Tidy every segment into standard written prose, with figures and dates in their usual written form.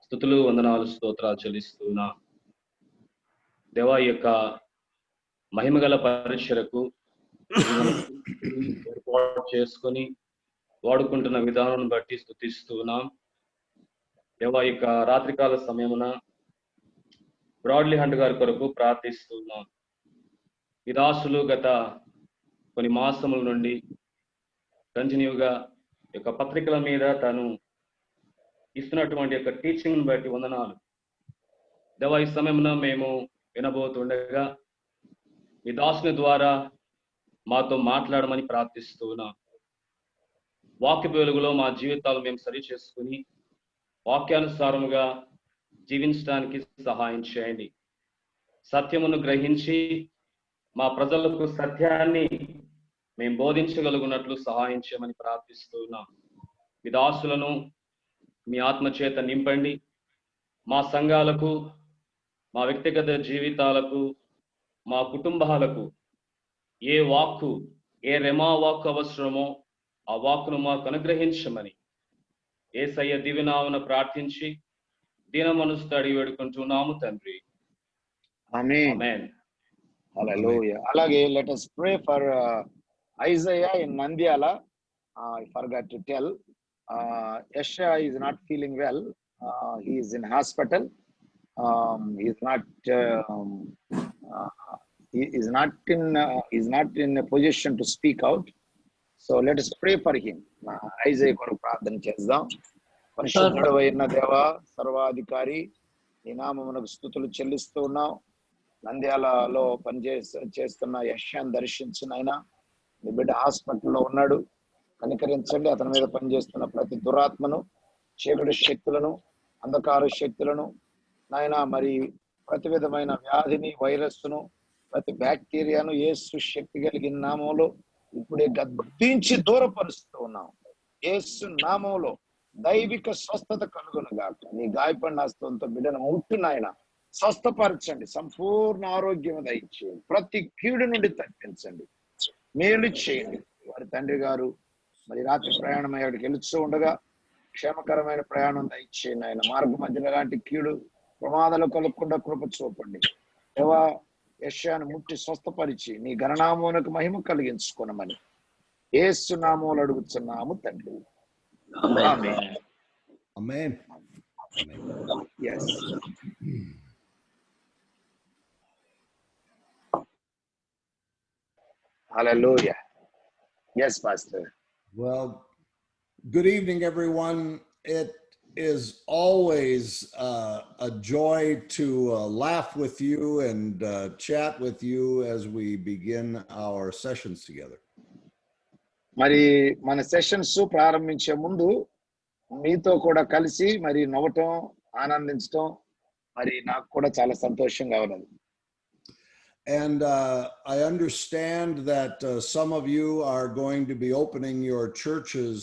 స్తుతులు వందనాలు స్తోత్రాలు చెల్లిస్తున్నా దేవా యొక్క మహిమగల పరిచర్యకు ఏర్పాటు చేసుకొని వాడుకుంటున్న విధానం బట్టి స్తుతిస్తున్నాం. దేవా యొక్క రాత్రికాల సమయమున బ్రాడ్లీ హంట్ గారి కొరకు ప్రార్థిస్తున్నాం. ఈ దాసులు గత కొన్ని మాసముల నుండి కంటిన్యూగా యొక్క పత్రికల మీద తను ఇస్తున్నటువంటి యొక్క టీచింగ్ని బట్టి వందనాలు. దేవా ఈ సమయమున మేము వినబోతుండగా ఈ దాసుని ద్వారా మాతో మాట్లాడమని ప్రార్థిస్తున్నాం. వాక్య వెలుగులో మా జీవితాలు మేము సరి చేసుకుని వాక్యానుసారముగా జీవించడానికి సహాయం చేయండి. సత్యమును గ్రహించి మా ప్రజలకు సత్యాన్ని మేము బోధించగలుగున్నట్లు సహాయం చేయమని ప్రార్థిస్తున్నాం. మీ దాసులను మీ ఆత్మచేత నింపండి. మా సంఘాలకు, మా వ్యక్తిగత జీవితాలకు, మా కుటుంబాలకు ఏ వాక్కు, ఏ రెమా వాక్కు అవసరమో ఆ వాక్కును మాకు అనుగ్రహించమని యేసయ్య దివ్యనామమున ప్రార్థించి దీన మనసుతో అడిగి వేడుకుంటున్నాము తండ్రి. ఆమేన్. Hallelujah. అలాగే let us pray for Isaiah in Nandyala. I forgot to tell. Yesha is not feeling well. He is in hospital. He is not in a position to speak out. So let us pray for him. Isaiah కొరకు ప్రార్థన చేద్దాం. పరిశుద్ధుడైన దేవా, సర్వాధికారి, నీ నామమునకు స్తుతులు చెల్లిస్తూ ఉన్నాం. నంద్యాలలో చేస్తున్న యశ్యాన్ని దర్శించిన ఆయన, నీ బిడ్డ హాస్పిటల్లో ఉన్నాడు, కనికరించండి. అతని మీద పనిచేస్తున్న ప్రతి దురాత్మను, చీకటి శక్తులను, అంధకార శక్తులను నాయన, మరి ప్రతి విధమైన వ్యాధిని, వైరస్ను, ప్రతి బ్యాక్టీరియాను యేసు శక్తి కలిగిన నామంలో ఇప్పుడే గద్దించి దూరపరుస్తూ ఉన్నాం. యేసు నామంలో దైవిక స్వస్థత కలుగునుగాక. నీ గాయపడిన హస్తంతో బిడ్డను ముట్టునాయన స్వస్థపరచండి, సంపూర్ణ ఆరోగ్యం దయచేయండి, ప్రతి కీడు నుండి తప్పించండి, మేలు చేయండి. వారి తండ్రి గారు మరి రాత్రి ప్రయాణం అయ్యాడికి వెళుతూ ఉండగా క్షేమకరమైన ప్రయాణం దయచేయండి. ఆయన మార్గ మధ్యలో ఎలాంటి కీడు ప్రమాదాలు కలగకుండా కృప చూపండి. దేవా, యెషయాను ముట్టి స్వస్థపరిచి నీ గణనామమునకు మహిమ కలిగించుకోనమని యేసు నామములో అడుగుతున్నాము తండ్రి. Amen. Yes. Hallelujah. Yes, Pastor. Well, good evening, everyone. It is always a joy to laugh with you and chat with you as we begin our sessions together. మరి మన సెషన్స్ ప్రారంభించే ముందు మీతో కూడా కలిసి మరి నవ్వటం, ఆనందించటం మరి నాకు కూడా చాలా సంతోషంగా ఉన్నది. And I understand that some of you are going to be opening your churches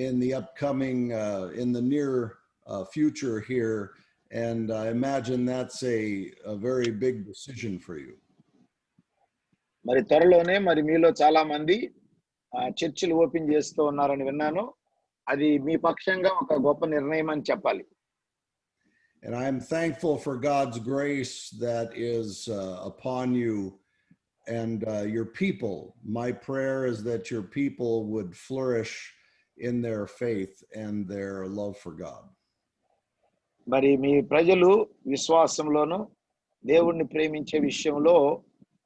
in the upcoming, in the near future here. And I imagine that's a very big decision for you. మరి త్వరలోనే మరి మీలో చాలా మంది చర్చిలు open చేస్తూ ఉన్నారని విన్నాను. అది మీ పక్షంగా ఒక గొప్ప నిర్ణయం అని చెప్పాలి. And I'm thankful for God's grace that is upon you and your people. My prayer is that your people would flourish in their faith and their love for God. మరి మీ ప్రజలు విశ్వాసంలోను దేవుణ్ణి ప్రేమించే విషయంలో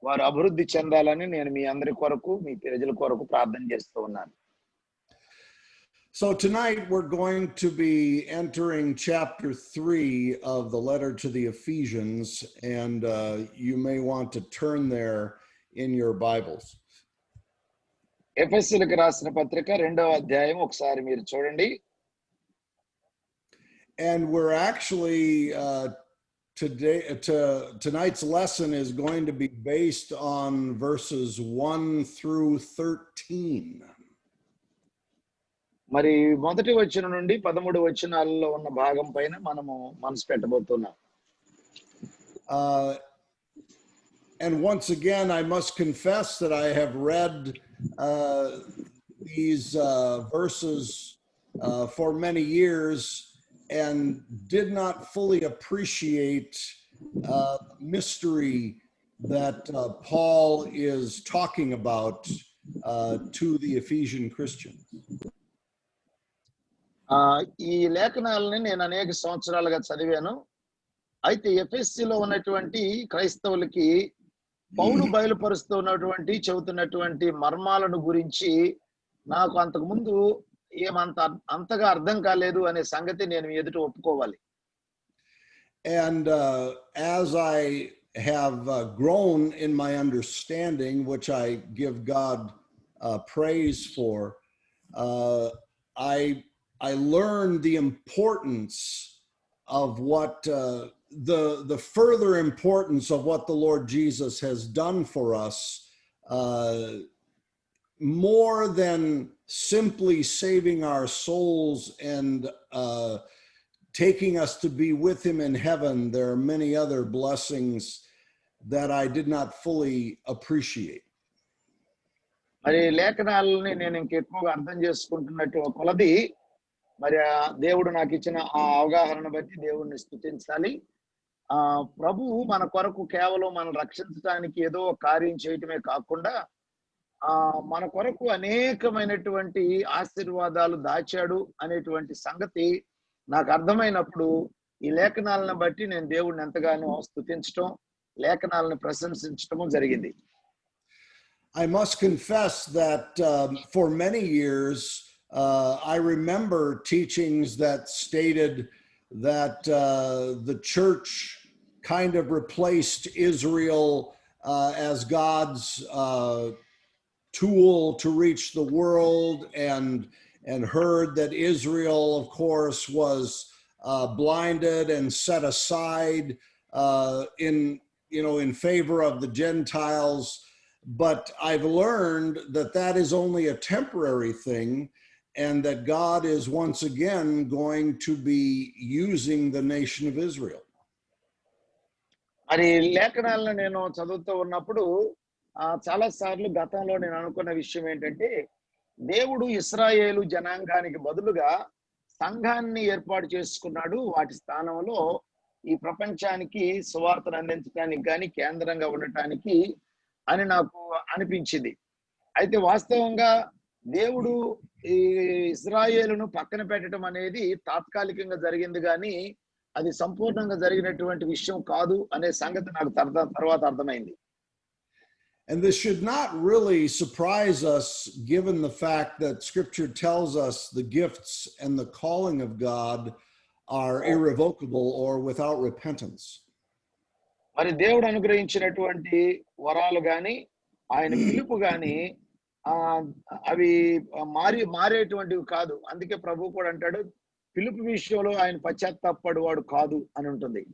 వారు అభివృద్ధి చెందాలని నేను మీ అందరి కొరకు, మీ ప్రజల కొరకు ప్రార్థన చేస్తూ ఉన్నాను. So tonight we're going to be entering chapter 3 of the letter to the Ephesians, and you may want to turn there in your Bibles. ఎఫెసీయులకు రాసిన పత్రిక 2వ అధ్యాయం ఒకసారి మీరు చూడండి. And we're actually tonight's lesson is going to be based on verses 1 through 13. మరి మొదటి వచనం నుండి 13 వచనాలలో ఉన్న భాగం పైన మనము మనసు పెట్టబోతున్నాం. And once again, I must confess that I have read these verses for many years, and did not fully appreciate mystery that Paul is talking about to the Ephesian Christians. ఈ లేఖనాలని నేను అనేక సంవత్సరాలుగా చదివాను. అయితే ఎఫెసీలో ఉన్నటువంటి క్రైస్తవులకి పౌలు బయలుపరుస్తూ ఉన్నటువంటి చెబుతున్నటువంటి మర్మాలను గురించి నాకు అంతకు ముందు అంతగా అర్థం కాలేదు అనే సంగతి నేను ఎదుట ఒప్పుకోవాలి. And as I have grown in my understanding, which I give God praise for, I learned the importance of what the further importance of what the Lord Jesus has done for us, more than simply saving our souls and taking us to be with him in heaven. There are many other blessings that I did not fully appreciate. మరి లేఖనాలని నేను ఇంకెక్కువగా అర్థం చేసుకుంటున్నట్టు కొలది మరి దేవుడు నాకు ఇచ్చిన ఆ అవగాహన బట్టి దేవుడిని స్తుతించాలి. ప్రభువు మన కొరకు కేవలం మనం రక్షించడానికి ఏదో కార్యం చేయటమే కాకుండా మన కొరకు అనేకమైనటువంటి ఆశీర్వాదాలు దాచాడు అనేటువంటి సంగతి నాకు అర్థమైనప్పుడు ఈ లేఖనాలను బట్టి నేను దేవుడిని ఎంతగానో స్తుతించటం, లేఖనాలను ప్రశంసించటం జరిగింది. I must confess that for many years I remember teachings that stated that the church kind of replaced Israel as God's tool to reach the world, and heard that Israel, of course, was blinded and set aside in favor of the Gentiles. But I've learned that that is only a temporary thing, and that God is once again going to be using the nation of Israel. మరి లేఖనాలను నేను చదువుతూ ఉన్నప్పుడు చాలా సార్లు గతంలో నేను అనుకున్న విషయం ఏంటంటే, దేవుడు ఇశ్రాయేలు జనాంగానికి బదులుగా సంఘాన్ని ఏర్పాటు చేసుకున్నాడు. వాటి స్థానంలో ఈ ప్రపంచానికి సువార్తను అందించడానికి కానీ కేంద్రంగా ఉండటానికి అని నాకు అనిపించింది. అయితే వాస్తవంగా దేవుడు ఈ ఇశ్రాయేలును పక్కన పెట్టడం అనేది తాత్కాలికంగా జరిగింది, కానీ అది సంపూర్ణంగా జరిగినటువంటి విషయం కాదు అనే సంగతి నాకు తర్వాత అర్థమైంది. And this should not really surprise us, given the fact that Scripture tells us the gifts and the calling of God are irrevocable or without repentance. మరి దేవుడు అనుగ్రహించినటువంటి వరాలు గాని ఆయన పిలుపు గాని అవి మారేటువంటివి కాదు. అందుకే ప్రభు కూడా అంటాడు, పిలుపు విషయంలో ఆయన పశ్చాత్తాపపడువాడు కాదు అని ఉంటుంది.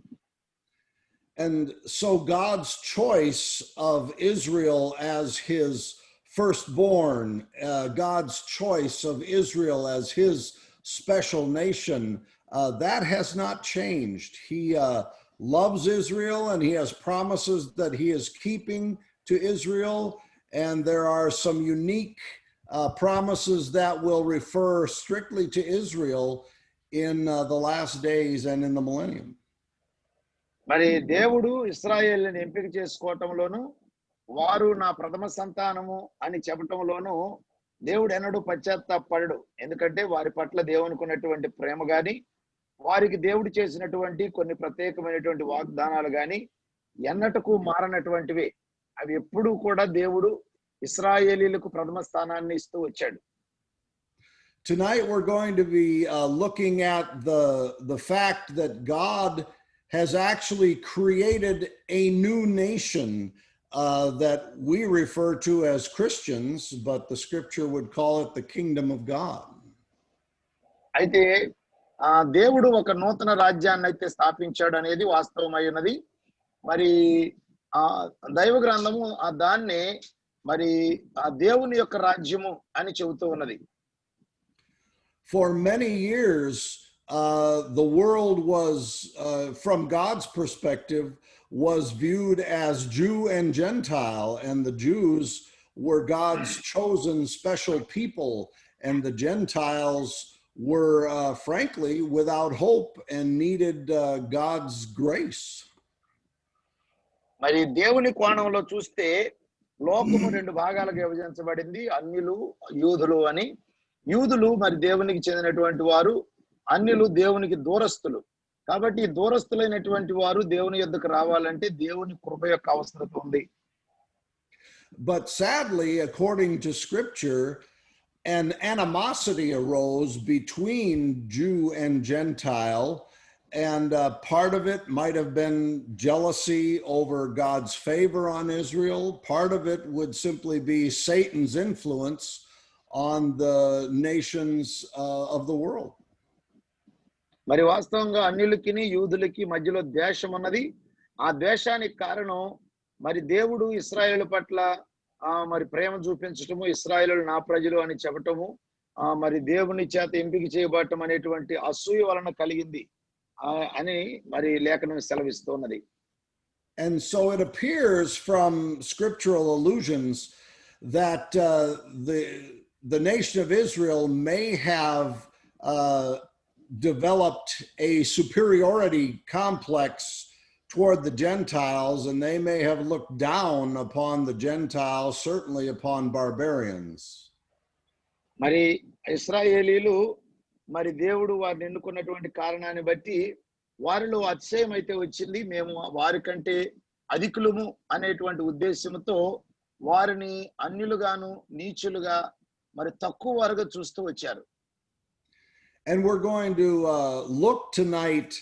And so God's choice of Israel as his firstborn, God's choice of Israel as his special nation, that has not changed. He loves Israel, and he has promises that he is keeping to Israel, and there are some unique promises that will refer strictly to Israel in the last days and in the millennium. మరి దేవుడు ఇశ్రాయేలుని ఎంపిక చేసుకోవటంలోను వారు నా ప్రథమ సంతానము అని చెప్పటంలోను దేవుడు ఎన్నడూ పశ్చాత్తాపపడడు. ఎందుకంటే వారి పట్ల దేవునికి ఉన్నటువంటి ప్రేమ గాని వారికి దేవుడు చేసినటువంటి కొన్ని ప్రత్యేకమైనటువంటి వాగ్దానాలు గాని ఎన్నటకు మారనటువంటివి. అవి ఎప్పుడూ కూడా దేవుడు ఇశ్రాయేలీలకు ప్రథమ స్థానాన్ని ఇస్తూ వచ్చాడు. Tonight we're going to be looking at the fact that God has actually created a new nation that we refer to as Christians, but the Scripture would call it the kingdom of God. అయితే దేవుడు ఒక నూతన రాజ్యాన్ని అయితే స్థాపించాడు అనేది వాస్తవమైనది. మరి దైవ గ్రంథము దాన్ని మరి దేవుని యొక్క రాజ్యము అని చెబుతూ ఉన్నది. For many years the world was, from God's perspective, was viewed as Jew and Gentile, and the Jews were God's chosen special people, and the Gentiles were frankly without hope and needed God's grace. మరి దేవుని కోణంలో చూస్తే లోకము రెండు భాగాలుగా విభజించబడింది, అన్యులు యూదులు అని. యూదులు మరి దేవునికి చెందినటువంటి వారు, అన్యులు దేవునికి దూరస్తులు. కాబట్టి ఈ దూరస్తులైనటువంటి వారు దేవుని యొద్దకు రావాలంటే దేవుని కృప యొక్క అవసరం ఉంది. But sadly, according to scripture, an animosity arose between Jew and Gentile, and part of it might have been jealousy over God's favor on Israel. Part of it would simply be Satan's influence on the nations of the world. మరి వాస్తవంగా అన్యులకి యూదులకి మధ్యలో ద్వేషం ఉన్నది. ఆ ద్వేషానికి కారణం మరి దేవుడు ఇశ్రాయేలు పట్ల మరి ప్రేమ చూపించటము, ఇశ్రాయేలు నా ప్రజలు అని చెప్పటము, మరి దేవుని చేత ఎంపిక చేయబడటం అనేటువంటి అసూయ వలన కలిగింది అని మరి లేఖనం సెలవిస్తున్నది. And so it appears from scriptural allusions that the nation of Israel may have developed a superiority complex toward the Gentiles, and they may have looked down upon the Gentiles, certainly upon barbarians. మరి ఇశ్రాయేలీలు మరి దేవుడు వారిని ఎన్నుకున్నటువంటి కారణాన్ని బట్టి వారిలో అతిశయం అయితే వచ్చింది, మేము వారికంటే అధికులము అనేటువంటి ఉద్దేశంతో వారిని అన్యులుగాను నీచులుగా మరి తక్కువ వారుగా చూస్తూ వచ్చారు. And we're going to look tonight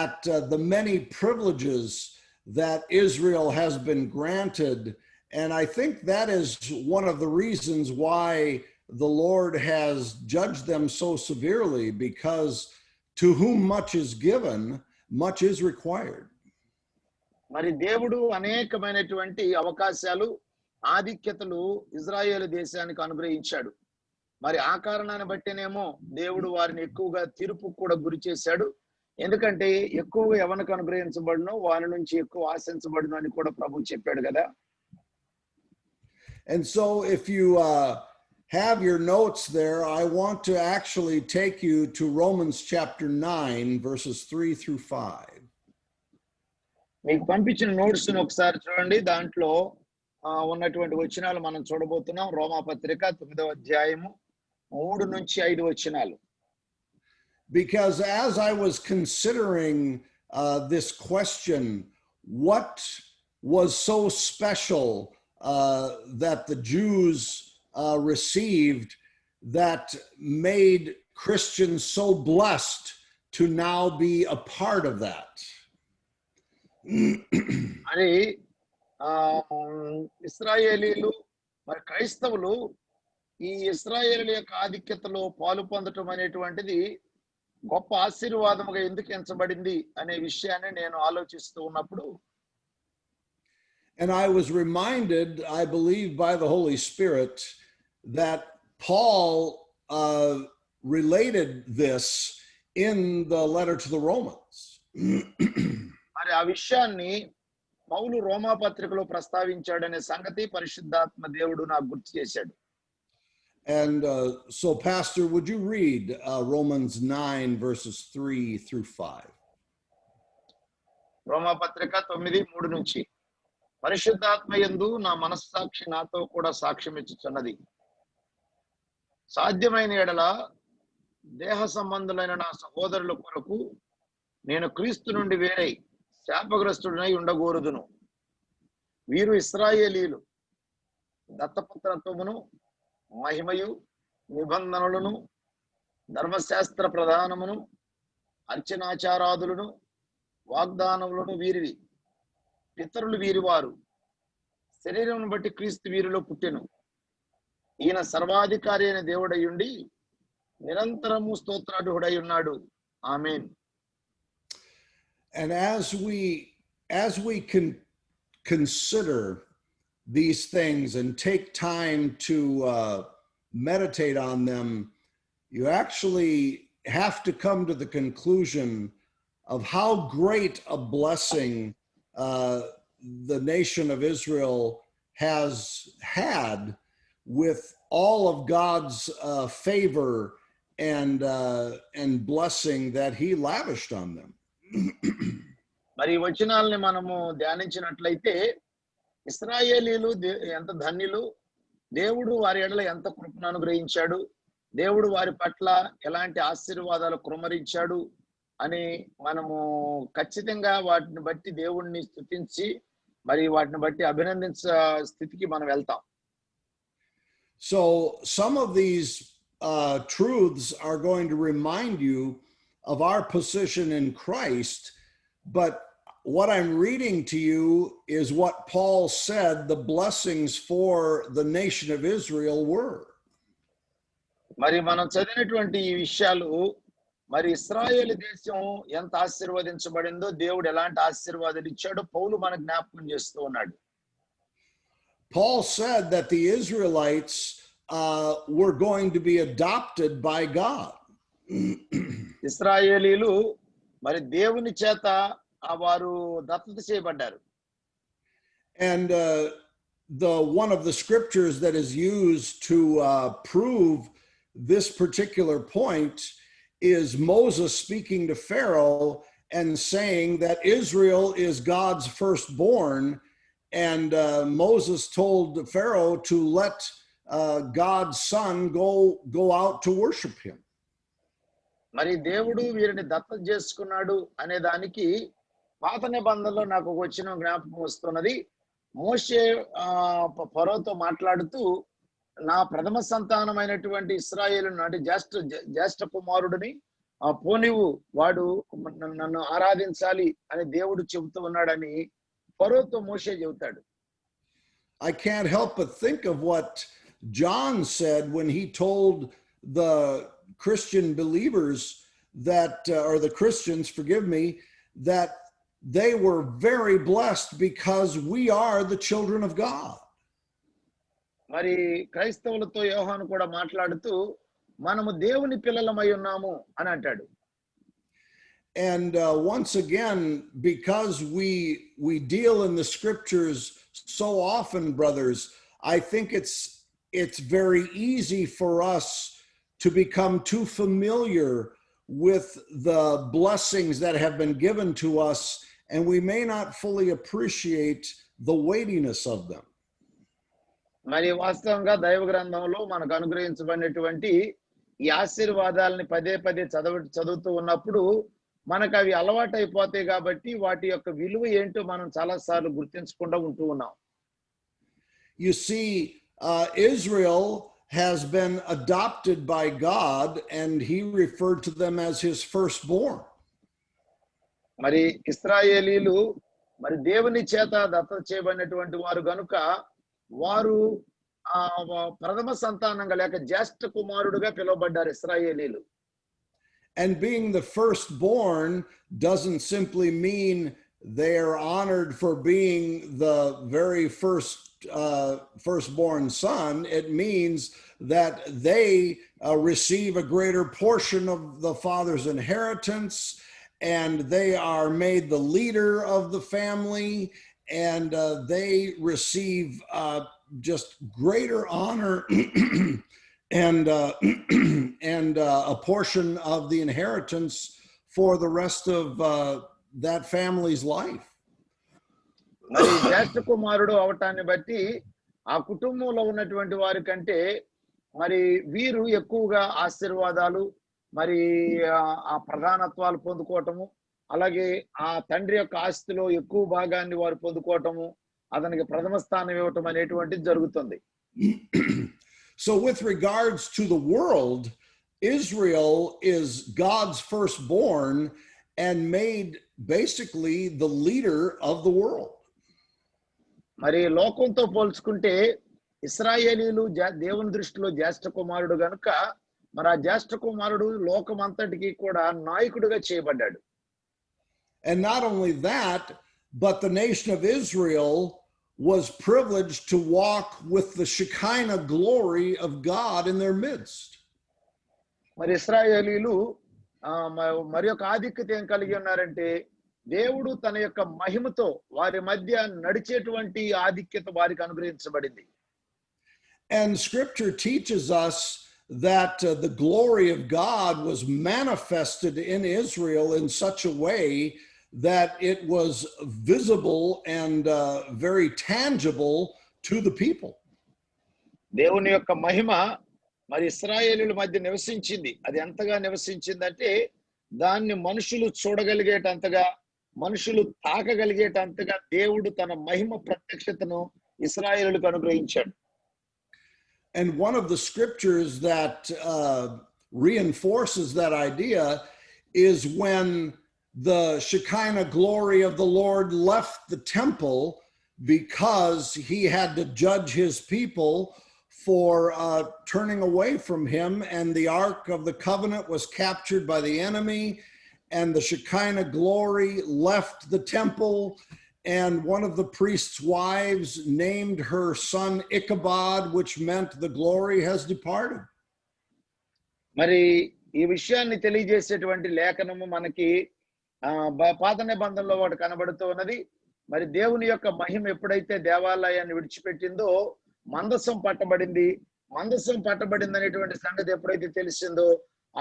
at the many privileges that Israel has been granted. And I think that is one of the reasons why the Lord has judged them so severely, because to whom much is given, much is required. మరి దేవుడు అనేకమైనటువంటి అవకాశాలు, ఆధిక్యతలు ఇజ్రాయేలు దేశానికి అనుగ్రహించాడు. మరి ఆ కారణాన్ని బట్టినేమో దేవుడు వారిని ఎక్కువగా తీర్పు కూడా గురి చేశాడు. ఎందుకంటే ఎక్కువగా ఎవరికి అనుగ్రహించబడునో వారి నుంచి ఎక్కువ ఆశించబడును అని కూడా ప్రభు చెప్పాడు కదా. And so if you have your notes there, I want to actually take you to Romans chapter 9, verses 3 through 5. మీకు పంపించిన నోట్స్ ఒకసారి చూడండి. దాంట్లో ఉన్నటువంటి వచనాలు మనం చూడబోతున్నాం. రోమాపత్రిక 9వ అధ్యాయము 3 నుంచి 5 వచనాలు. Because as I was considering this question, what was so special that the Jews received that made Christians so blessed to now be a part of that? అని ఇశ్రాయేలీలు మరి క్రైస్తవులు ఈ ఇశ్రాయేలీల యొక్క ఆధిక్యతలో పాలు పొందటం అనేటువంటిది గొప్ప ఆశీర్వాదముగా ఎందుకు ఎంచబడింది అనే విషయాన్ని నేను ఆలోచిస్తూ ఉన్నప్పుడు, and I was reminded, I believe by the Holy Spirit, that Paul related this in the letter to the Romans. మరి ఆ విషయాన్ని పౌలు రోమా పత్రికలో ప్రస్తావించాడనే సంగతి పరిశుద్ధాత్మ దేవుడు నాకు గుర్తు చేశాడు. And so, Pastor, would you read Romans 9, verses 3 through 5? రోమా పత్రిక 9:3 నుంచి. పరిశుద్ధాత్మ యందు నా మనస్సాక్షి నాతో కూడా సాక్ష్యం ఇచ్చుచున్నది. సాధ్యమైన ఎడల దేహ సంబంధులైన నా సహోదరుల కొరకు నేను క్రీస్తు నుండి వేరై శాపగ్రస్తుడనై ఉండగోరుదును. వీరు ఇశ్రాయేలీలు, దత్తపుత్రత్వమును, మహిమయు, నిబంధనలను, ధర్మశాస్త్ర ప్రధానమును, అర్చనాచారాదులను, వాగ్దానములను వీరివి. పితరులు వీరివారు. శరీరమును బట్టి క్రీస్తు వీరిలో పుట్టెను. ఈయన సర్వాధికారి అయిన దేవుడయ్యుండి నిరంతరము స్తోత్రార్హుడై ఉన్నాడు. ఆమేన్. And as we can consider these things and take time to meditate on them, you actually have to come to the conclusion of how great a blessing the nation of Israel has had with all of God's favor and blessing that he lavished on them. మరి ఈ వచనాల్ని మనము ధ్యానించినట్లయితే ఇశ్రాయేలీలు ఎంత ధన్యులు, దేవుడు వారి ఎడల ఎంత కృపను అనుగ్రహించాడు, దేవుడు వారి పట్ల ఎలాంటి ఆశీర్వాదాలు కుమ్మరించాడు అని మనము ఖచ్చితంగా వాటిని బట్టి దేవుణ్ణి స్తుతించి మరి వాటిని బట్టి అభినందించ స్థితికి మనం వెళ్తాం. So some of these truths are going to remind you of our position in Christ, but what I'm reading to you is what Paul said the blessings for the nation of Israel were. మరి మనం చదివినటువంటి ఈ విషయాలు మరి ఇశ్రాయేలు దేశం ఎంత ఆశీర్వదించబడిందో, దేవుడు ఎలాంటి ఆశీర్వాదాలు ఇచ్చాడో పౌలు మనకు జ్ఞాపకం చేస్తూ ఉన్నాడు. Paul said that the Israelites were going to be adopted by God. ఇశ్రాయేలీలు మరి దేవుని చేత వారు దత్తత చేయబడ్డారు. And the one of the scriptures that is used to prove this particular point is Moses speaking to Pharaoh and saying that Israel is God's firstborn, and Moses told Pharaoh to let God's son go out to worship him. మరి దేవుడు వీరిని దత్తత చేసుకున్నాడు అనే దానికి పాత నిబంధనలో నాకు ఒక వచనం జ్ఞాపకం వస్తున్నది. మోషే ఫరోతో మాట్లాడుతూ, నా ప్రథమ సంతానమైనటువంటి ఇశ్రాయేలు నాటి జ్యేష్ఠ కుమారుడిని పోనివు, వాడు నన్ను ఆరాధించాలి అని దేవుడు చెబుతూ ఉన్నాడని ఫరోతో మోషే చెబుతాడు. I can't help but think of what John said when he told the Christian believers that, or the Christians, forgive me, that they were very blessed because we are the children of God. మరి క్రైస్తవులతో యోహాను కూడా మాట్లాడుతూ మనము దేవుని పిల్లలమై ఉన్నాము అని అంటాడు. And once again, because we deal in the scriptures so often, brothers, I think it's very easy for us to become too familiar with the blessings that have been given to us, and we may not fully appreciate the weightiness of them. మరి వాస్తవంగా దైవ గ్రంథంలో మనకు అనుగ్రహించబడినటువంటి ఈ ఆశీర్వాదాలని పదే పదే చదువుతూ ఉన్నప్పుడు మనకు అవి అలవాటు అయిపోతాయి కాబట్టి వాటి యొక్క విలువ ఏంటో మనం చాలా సార్లు గుర్తించకుండా ఉంటూ ఉన్నాం. You see, Israel has been adopted by God, and he referred to them as his firstborn. మరి ఇశ్రాయేలీలు మరి దేవుని చేత దత్తత చేయబడినటువంటి వారు గనుక వారు ప్రథమ సంతానంగా లేక జ్యేష్ఠ కుమారుడుగా పిలువబడ్డారు ఇశ్రాయేలీలు. And being the firstborn doesn't simply mean they are honored for being the very firstborn son. It means that they receive a greater portion of the father's inheritance, and they are made the leader of the family, and they receive just greater honor and a portion of the inheritance for the rest of that family's life. మరి జ్యేష్ఠ కుమారుడు అవటాన్ని బట్టి ఆ కుటుంబంలో ఉన్నటువంటి వారి కంటే మరి వీరు ఎక్కువగా ఆశీర్వాదాలు మరి ఆ ప్రధానత్వాలు పొందుకోవటము, అలాగే ఆ తండ్రి యొక్క ఆస్తిలో ఎక్కువ భాగాన్ని వారు పొందుకోవటము, అతనికి ప్రథమ స్థానం ఇవ్వటం అనేటువంటిది జరుగుతుంది. So with regards to the world, Israel is God's firstborn and made basically the leader of the world. మరి లోకంతో పోల్చుకుంటే ఇశ్రాయేలీలు దేవుని దృష్టిలో జ్యేష్ఠ కుమారుడు గనుక మరి ఆ జ్యేష్ఠ కుమారుడు లోకమంతటికి కూడా నాయకుడిగా చేయబడ్డాడు. And not only that, but the nation of Israel was privileged to walk with the Shekinah glory of God in their midst. మరి ఇశ్రాయేలీలు మరి యొక్క ఆధిక్యత ఏం కలిగి ఉన్నారంటే దేవుడు తన యొక్క మహిమతో వారి మధ్య నడిచేటువంటి ఆధిక్యత వారికి అనుగ్రహించబడింది. And scripture teaches us that the glory of God was manifested in Israel in such a way that it was visible and very tangible to the people. దేవుని యొక్క మహిమ మరి ఇశ్రాయేలీయుల మధ్య నివసించింది. అది ఎంతగా నివసించిందంటే దాన్ని మనుషులు చూడగలిగేటంతగా, మనుషులు తాకగలిగేటంతగా దేవుడు తన మహిమ ప్రత్యక్షతను ఇశ్రాయేలులకు అనుగ్రహించాడు. And one of the scriptures that reinforces that idea is when the Shekinah glory of the Lord left the temple because he had to judge his people for turning away from him, and the Ark of the Covenant was captured by the enemy, and the Shekinah glory left the temple, and one of the priest's wives named her son Ichabod, which meant the glory has departed. మరి ఈ విషయాన్ని తెలియజేసేటువంటి లేఖనము మనకి పాత నిబంధనలో వాడు కనబడుతూ ఉన్నది. మరి దేవుని యొక్క మహిమ ఎప్పుడైతే దేవాలయాన్ని విడిచిపెట్టిందో మందసం పట్టబడింది. మందసం పట్టబడింది అనేటువంటి సంగతి ఎప్పుడైతే తెలిసిందో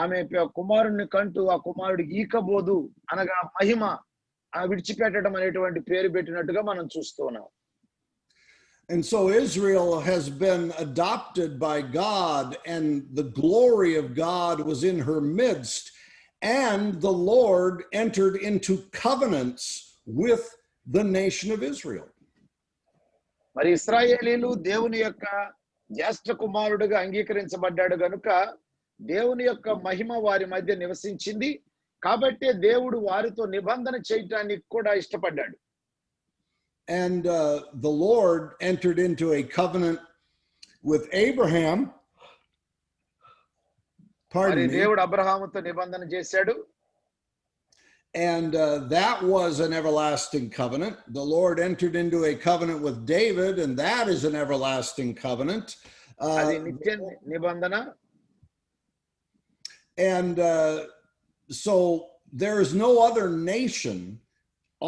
ఆమె కుమారుణ్ణి కంటూ ఆ కుమారుడు ఈకబోదు అనగా మహిమ విడిచిపెట్టడం అనేటువంటి పేరు పెట్టినట్టుగా మనం చూస్తూ ఉన్నాం. And so Israel has been adopted by God, and the glory of God was in her midst, and the Lord entered into covenants with the nation of Israel. మరి ఇశ్రాయేలీలు దేవుని యొక్క జ్యేష్ఠ కుమారుడుగా అంగీకరించబడ్డాడు గనుక దేవుని యొక్క మహిమ వారి మధ్య నివసించింది. కాబట్టి దేవుడు వారితో నిబంధన చేయటానికి కూడా ఇష్టపడ్డాడు. And the Lord entered into a covenant with Abraham. మరి దేవుడు అబ్రహాముతో నిబంధన చేశాడు. And that was an everlasting covenant. The Lord entered into a covenant with David, and that is an everlasting covenant. అది నిత్య నిబంధన. And so there is no other nation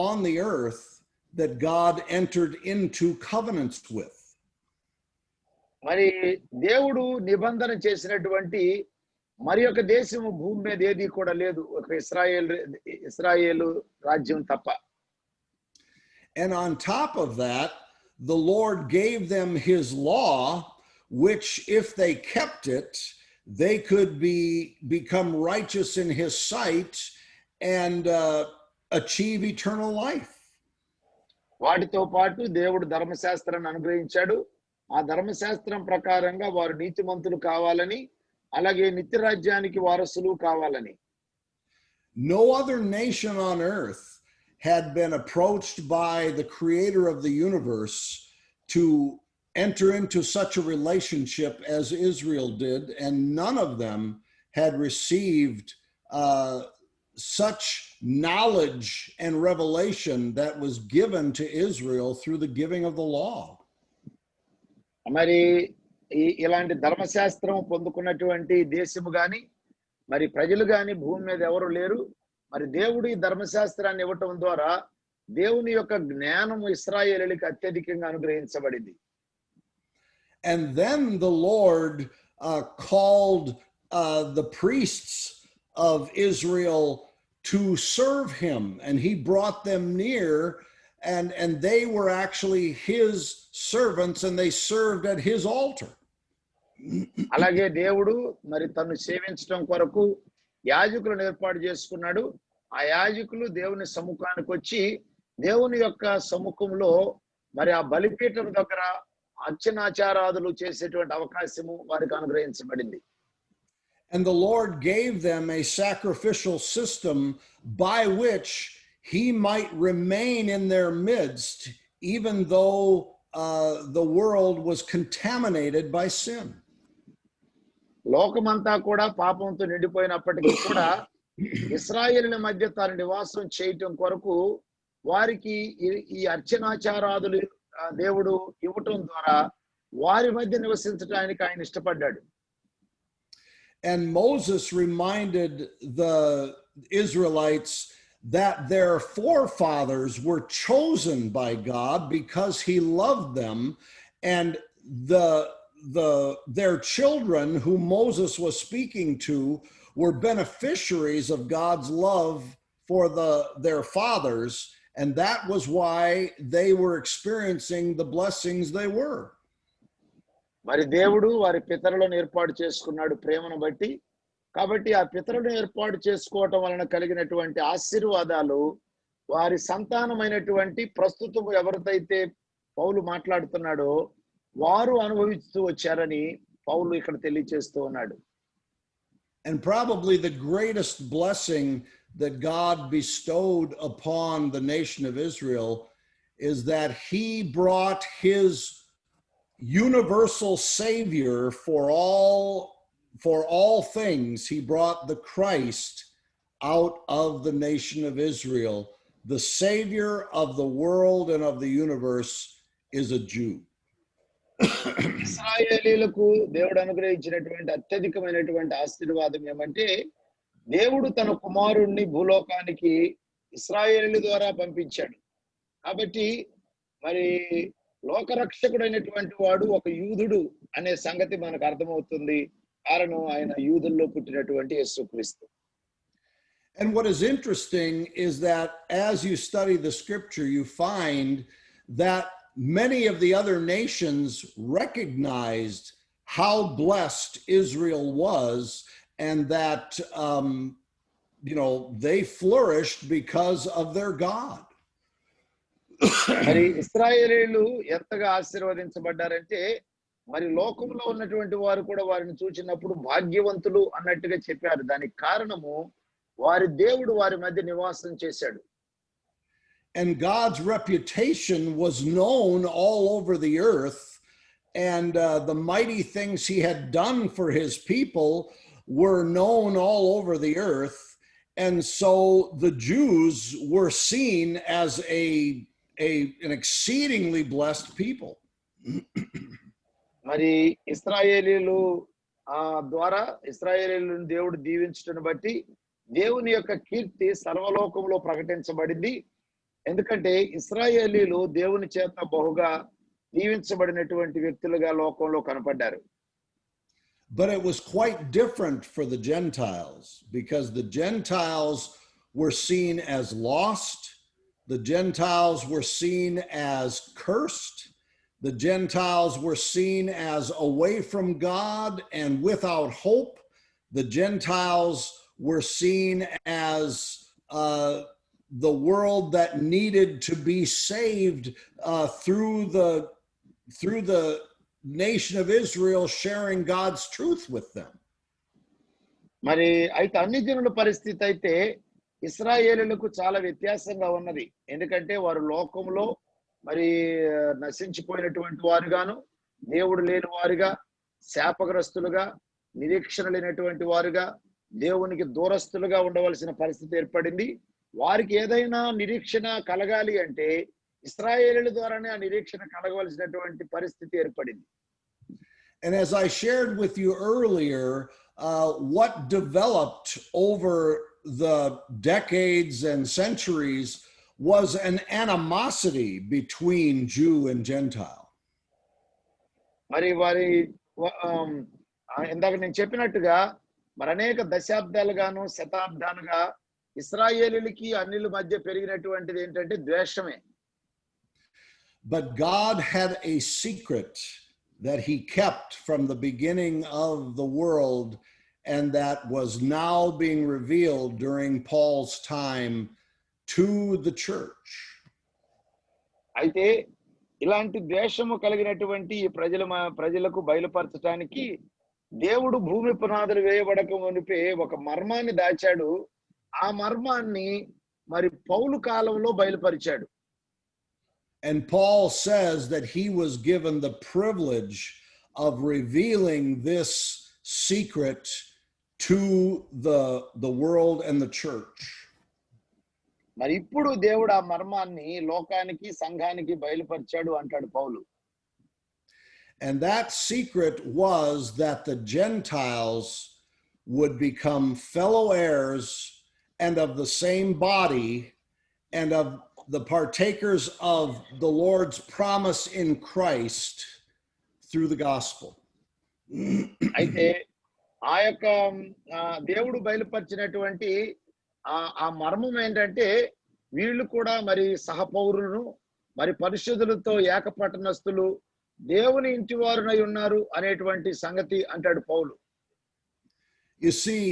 on the earth that God entered into covenants with. మరి దేవుడు నిబంధన చేసినటువంటి మరి ఒక దేశము భూమి మీద ఏది కూడా లేదు, ఒక ఇశ్రాయేలు రాజ్యం తప్ప. And on top of that, the Lord gave them his law, which if they kept it, they could become righteous in his sight and achieve eternal life. వాటితో పాటు దేవుడు ధర్మశాస్త్రాన్ని అనుగ్రహించాడు. ఆ ధర్మశాస్త్రం ప్రకారంగా వారు నీతిమంతులు కావాలని, అలాగే నిత్య రాజ్యానికి వారసులు కావాలని. No other nation on earth had been approached by the creator of the universe to enter into such a relationship as Israel did, and none of them had received such knowledge and revelation that was given to Israel through the giving of the law. మరి ఇలాంటి ధర్మశాస్త్రం పొందుకున్నటువంటి దేశము గాని మరి ప్రజలు గాని భూమి మీద ఎవరు లేరు. మరి దేవుడు ఈ ధర్మశాస్త్రాన్ని ఇవ్వటం ద్వారా దేవుని యొక్క జ్ఞానము ఇశ్రాయేలీయులకు అత్యధికంగా అనుగ్రహించబడింది. And then the Lord called the priests of Israel to serve him, and he brought them near, and they were actually his servants, and they served at his altar. అలాగే దేవుడు మరి తను సేవించడం కొరకు యాజకులను ఏర్పాటు చేసుకున్నాడు. ఆ యాజకులు దేవుని సముఖానికి వచ్చి దేవుని యొక్క సముఖంలో మరి ఆ బలిపీఠం దగ్గర అర్చనాచారాదులు చేసేటువంటి అవకాశము వారికి అనుగ్రహించబడింది. And the Lord gave them a sacrificial system by which he might remain in their midst, even though the world was contaminated by sin. లోకమంతా కూడా పాపంతో నిండిపోయినప్పటికీ కూడా ఇశ్రాయేలుల మధ్య తాను నివాసం చేయటం కొరకు వారికి ఈ అర్చనాచారాదులు దేవుడు ఇవ్వటం ద్వారా వారి మధ్య నివసించడానికి ఆయన ఇష్టపడ్డాడు. And Moses reminded the Israelites that their forefathers were chosen by God because he loved them, and their children whom Moses was speaking to were beneficiaries of God's love for their fathers, and that was why they were experiencing the blessings they were. మరి దేవుడు వారి పితరులను ఏర్పాటు చేసుకున్నాడు ప్రేమను బట్టి. కాబట్టి ఆ పితరులను ఏర్పాటు చేసుకోవటం వలన కలిగినటువంటి ఆశీర్వాదాలు వారి సంతానమైనటువంటి ప్రస్తుతం ఎవరిదైతే పౌలు మాట్లాడుతున్నాడో వారు అనుభవిస్తూ వచ్చారని పౌలు ఇక్కడ తెలియజేస్తూ ఉన్నాడు. And probably the greatest blessing that God bestowed upon the nation of Israel is that he brought his universal savior for all things. He brought the Christ out of the nation of Israel. The savior of the world and of the universe is a Jew. ఇశ్రాయేలీలకు దేవుడు అనుగ్రహించినటువంటి అత్యధికమైనటువంటి ఆశీర్వాదం ఏమంటే దేవుడు తన కుమారుణ్ణి భూలోకానికి ఇశ్రాయేలీల ద్వారా పంపించాడు. కాబట్టి మరి లోకరక్షకుడైనటువంటి వాడు ఒక యూదుడు అనే సంగతి మనకు అర్థమవుతుంది. కారణం ఆయన యూదుల్లో పుట్టినటువంటి యేసుక్రీస్తు. And what is interesting is that as you study the scripture, you find that many of the other nations recognized how blessed Israel was, and that they flourished because of their God. మరి ఇశ్రాయేలీయులు ఎంతగా ఆశీర్వదించబడ్డారంటే మరి లోకంలో ఉన్నటువంటి వారు కూడా వారిని చూచినప్పుడు భాగ్యవంతులు అన్నట్టుగా చెప్పారు. దానికి కారణము వారి దేవుడు వారి మధ్య నివాసం చేశాడు. And God's reputation was known all over the earth, and the mighty things he had done for his people were known all over the earth. And so the Jews were seen as an exceedingly blessed people. మరి ఇశ్రాయేలీయులు ద్వారా ఇశ్రాయేలీయులను దేవుడు దీవించటను బట్టి దేవుని యొక్క కీర్తి సర్వలోకంలో ప్రకటించబడింది. ఎందుకంటే ఇశ్రాయేలీయులు దేవుని చేత బహుగా దీవించబడినటువంటి వ్యక్తులుగా లోకంలో కనపడ్డారు. But it was quite different for the Gentiles, because the Gentiles were seen as lost. The Gentiles were seen as cursed. The Gentiles were seen as away from God and without hope. The Gentiles were seen as the world that needed to be saved through the nation of Israel sharing God's truth with them. మరి అయితే అన్ని జనుల పరిస్థితి అయితే ఇశ్రాయేలీయులకు చాలా వ్యత్యాసంగా ఉన్నది. ఎందుకంటే వారు లోకంలో మరి నశించిపోయినటువంటి వారుగాను, దేవుడు లేని వారుగా, శాపగ్రస్తులుగా, నిరీక్షణ లేనటువంటి వారుగా, దేవునికి దూరస్తులుగా ఉండవలసిన పరిస్థితి ఏర్పడింది. వారికి ఏదైనా నిరీక్షణ కలగాలి అంటే ఇశ్రాయేలీయుల ద్వారానే ఆ నిరీక్షణ కలగవలసినటువంటి పరిస్థితి ఏర్పడింది. And as I shared with you earlier, what developed over the decades and centuries was an animosity between Jew and Gentile. మరి వారి ఇందాక నేను చెప్పినట్టుగా మరి అనేక దశాబ్దాలుగాను శతాబ్దాలుగా ఇశ్రాయేలీయులకి అన్యుల మధ్య పెరిగినటువంటిది ఏంటంటే ద్వేషమే. But God had a secret that he kept from the beginning of the world, and that was now being revealed during Paul's time to the church. అయితే ఇలాంటి ద్వేషము కలిగినటువంటి ఈ ప్రజలకు బయలుపరచడానికి దేవుడు భూమి పునాదులు వేయబడక మునిపే ఒక మర్మాన్ని దాచాడు. ఆ మర్మాన్ని మరి పౌలు కాలంలో బయలుపరిచాడు. And Paul says that he was given the privilege of revealing this secret to the world and the church. మరి ఇప్పుడు దేవుడు ఆ మర్మాన్ని లోకానికి సంఘానికి బయలుపరిచాడు అంటాడు పౌలు. And that secret was that the Gentiles would become fellow heirs and of the same body and of the partakers of the Lord's promise in Christ through the gospel. అయితే ఆ యొక్క దేవుడు బయలుపరిచినటువంటి ఆ మర్మం ఏంటంటే వీళ్ళు కూడా మరి సహపౌరులను మరి పరిశుద్ధులతో ఏకపట్టణస్తులు దేవుని ఇంటి వారునై ఉన్నారు అనేటువంటి సంగతి అంటాడు పౌలు. You see,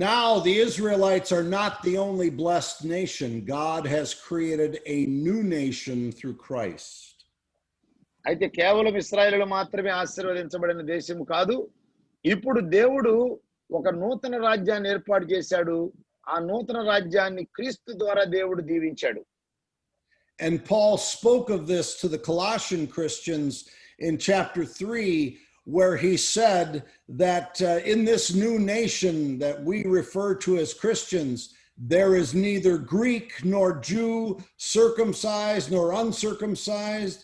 now the Israelites are not the only blessed nation. God has created a new nation through Christ. అయితే కేవలం ఇశ్రాయేలు మాత్రమే ఆశీర్వదించబడిన దేశం కాదు. ఇప్పుడు దేవుడు ఒక నూతన రాజ్యాన్ని ఏర్పాటు చేశాడు. ఆ నూతన రాజ్యాన్ని క్రీస్తు ద్వారా దేవుడు దీవించాడు. And Paul spoke of this to the Colossian Christians in chapter 3, where he said that in this new nation that we refer to as Christians, there is neither Greek nor Jew, circumcised nor uncircumcised,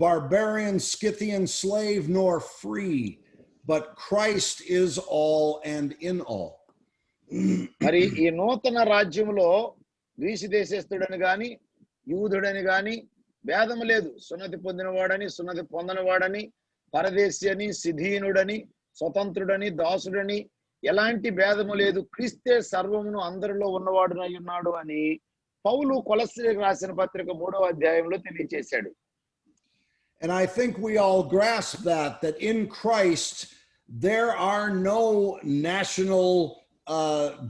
barbarian, Scythian, slave, nor free, but Christ is all and in all. మరి ఈ నూతన రాజ్యంలో Greece దేశస్థుడని గాని యూదుడని గాని భేదము లేదు. సున్నతి పొందినవాడని సున్నతి పొందనివాడని, పరదేశి అని, సిధీనుడని, స్వతంత్రుడని, దాసుడని ఎలాంటి భేదము లేదు. క్రీస్తే సర్వమును అందరిలో ఉన్నవాడునై ఉన్నాడు అని పౌలు కొలస్సీలకు రాసిన పత్రిక 3వ అధ్యాయంలో తెలియజేశాడు. And I think we all grasp that in Christ there are no national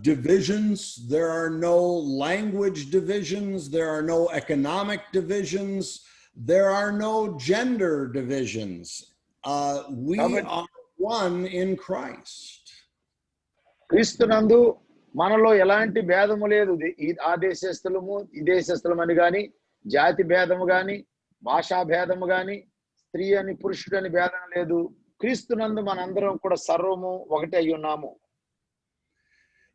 divisions, there are no language divisions, there are no economic divisions, there are no gender divisions. We are one in Christ. క్రీస్తునందు మనలో ఎలాంటి భేదము లేదు. ఆ దేశస్థులము ఈ దేశస్థులమని గాని, జాతి భేదము గాని, భాషా భేదము గాని, స్త్రీ అని పురుషుడని భేదం లేదు. క్రీస్తునందు మనందరం కూడా సర్వము ఒకటే అయి ఉన్నాము.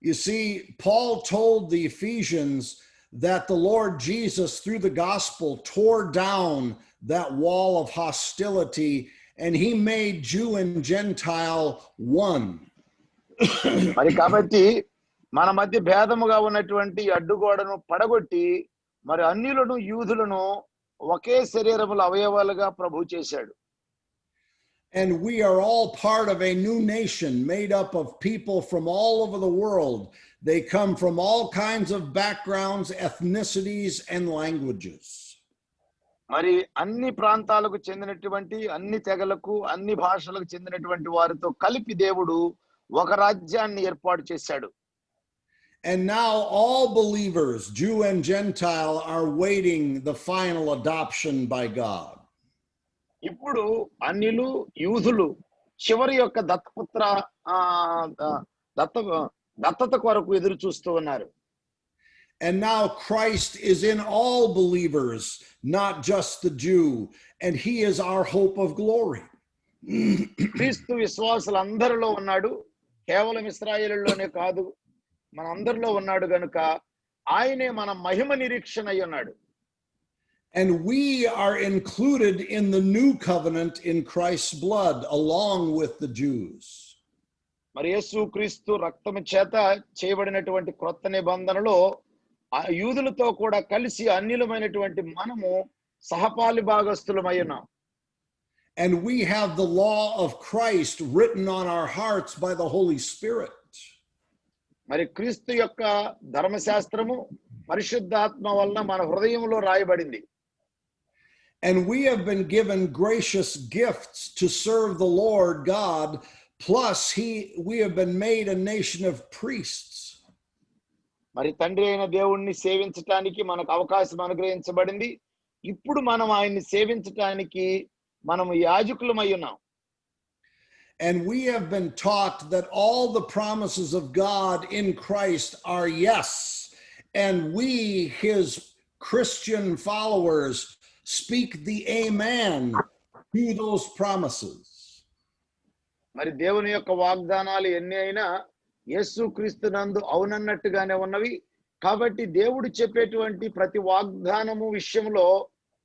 You see, Paul told the Ephesians that the Lord Jesus, through the gospel, tore down that wall of hostility and he made Jew and Gentile one. మరి కాబట్టి మన మధ్య భేదముగా ఉన్నటువంటి అడ్డుగోడను పడగొట్టి మరి అన్యులను యూదులను ఒకే శరీరముల అవయవాలుగా ప్రభు చేశాడు. And we are all part of a new nation made up of people from all over the world. They come from all kinds of backgrounds, ethnicities, and languages. మరి అన్ని ప్రాంతాలకు చెందినటువంటి, అన్ని తెగలకు, అన్ని భాషలకు చెందినటువంటి వారితో కలిపి దేవుడు ఒక రాజ్యాన్ని ఏర్పాటు చేశాడు. And now all believers, Jew and Gentile, are waiting the final adoption by God. ఇప్పుడు అన్యులు యూదులు చివరి యొక్క దత్తత కొరకు ఎదురు చూస్తూ ఉన్నారు. And now Christ is in all believers, not just the Jew, and he is our hope of glory. క్రీస్తు విశ్వాసులందరిలో ఉన్నాడు, కేవలం ఇశ్రాయేలులోనే కాదు, మనందరిలో ఉన్నాడు గనుక ఆయనే మన మహిమ నిరీక్షణ అయి ఉన్నాడు. And we are included in the new covenant in Christ's blood along with the Jews. మరి యేసు క్రీస్తు రక్తము చేత చేయబడినటువంటి క్రొత్త నిబంధనలో యూదులతో కూడా కలిసి అన్యులమైనటువంటి మనము సహపాలి భాగస్థులమై ఉన్నాం. And we have the law of Christ written on our hearts by the Holy Spirit. మరి క్రీస్తు యొక్క ధర్మశాస్త్రము పరిశుద్ధాత్మ వలన మన హృదయంలో రాయబడింది. And we have been given gracious gifts to serve the Lord God, plus we have been made a nation of priests. మరి తండ్రి అయిన దేవుణ్ణి సేవించటానికి మనకు అవకాశం అనుగ్రహించబడింది. ఇప్పుడు మనం ఆయన్ని సేవించటానికి మనము యాజకులమై ఉన్నాం. And we have been taught that all the promises of God in Christ are yes. And we, his Christian followers, speak the amen to those promises. మరి దేవుని యొక్క వాగ్దానాలు ఎన్ని అయినా యేసు క్రీస్తునందు అవునన్నట్టుగానే ఉన్నవి. కాబట్టి దేవుడు చెప్పేటువంటి ప్రతి వాగ్దానము విషయంలో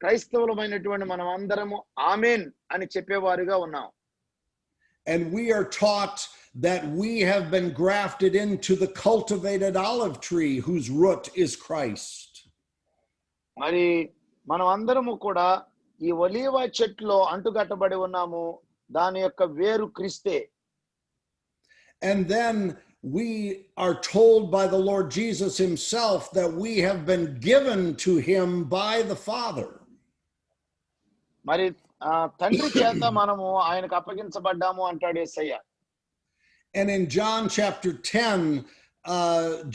క్రైస్తవులమైనటువంటి మనం అందరము ఆమెన్ అని చెప్పేవారుగా ఉన్నాం. And we are taught that we have been grafted into the cultivated olive tree whose root is Christ. మరి మనం అందరము కూడా ఈ ఒలీవ చెట్టులో అంటుకట్టబడి ఉన్నాము. దాని యొక్క వేరు క్రీస్తే. And then we are told by the Lord Jesus himself that we have been given to him by the Father. మరి తండ్రి చేత మనము ఆయనకు అప్పగించబడ్డాము అంటాడు యేసయ్య. And in John chapter 10,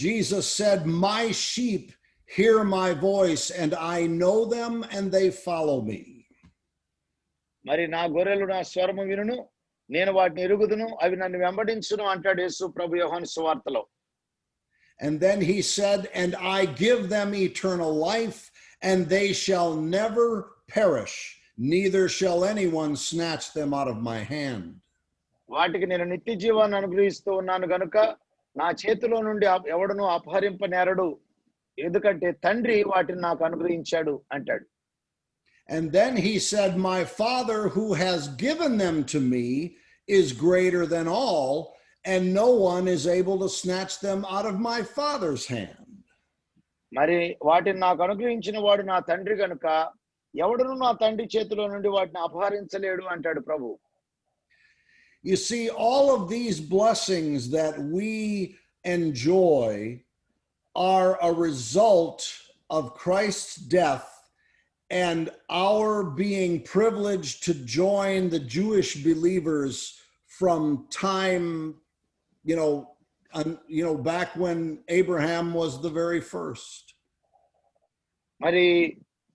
Jesus said, "My sheep hear my voice, and I know them, and they follow me." మరి నా గొర్రెలు నా స్వరము వినును, నేను వాటిని ఎరుగుదును, అవి నన్ను వెంబడించును అంటాడు యేసు ప్రభు యోహాను సువార్తలో. And then he said, "And I give them eternal life, and they shall never perish, neither shall anyone snatch them out of my hand." వాటికి నేను నిత్య జీవాన్ని అనుగ్రహిస్తూ ఉన్నాను గనుక నా చేతిలో నుండి ఎవడను అపహరింపనేరడు, ఎందుకంటే తండ్రి వాటిని నాకు అనుగ్రహించాడు అంటాడు. And then he said, "My Father who has given them to me is greater than all, and no one is able to snatch them out of my Father's hand." మరి వాటిని నాకు అనుగ్రహించిన వాడు నా తండ్రి గనుక ఎవడును నా తండ్రి చేతిలో నుండి వాటిని అపహరించలేడు అంటాడు ప్రభు. You see, all of these blessings that we enjoy are a result of Christ's death and our being privileged to join the Jewish believers from time, back when Abraham was the very first. మరి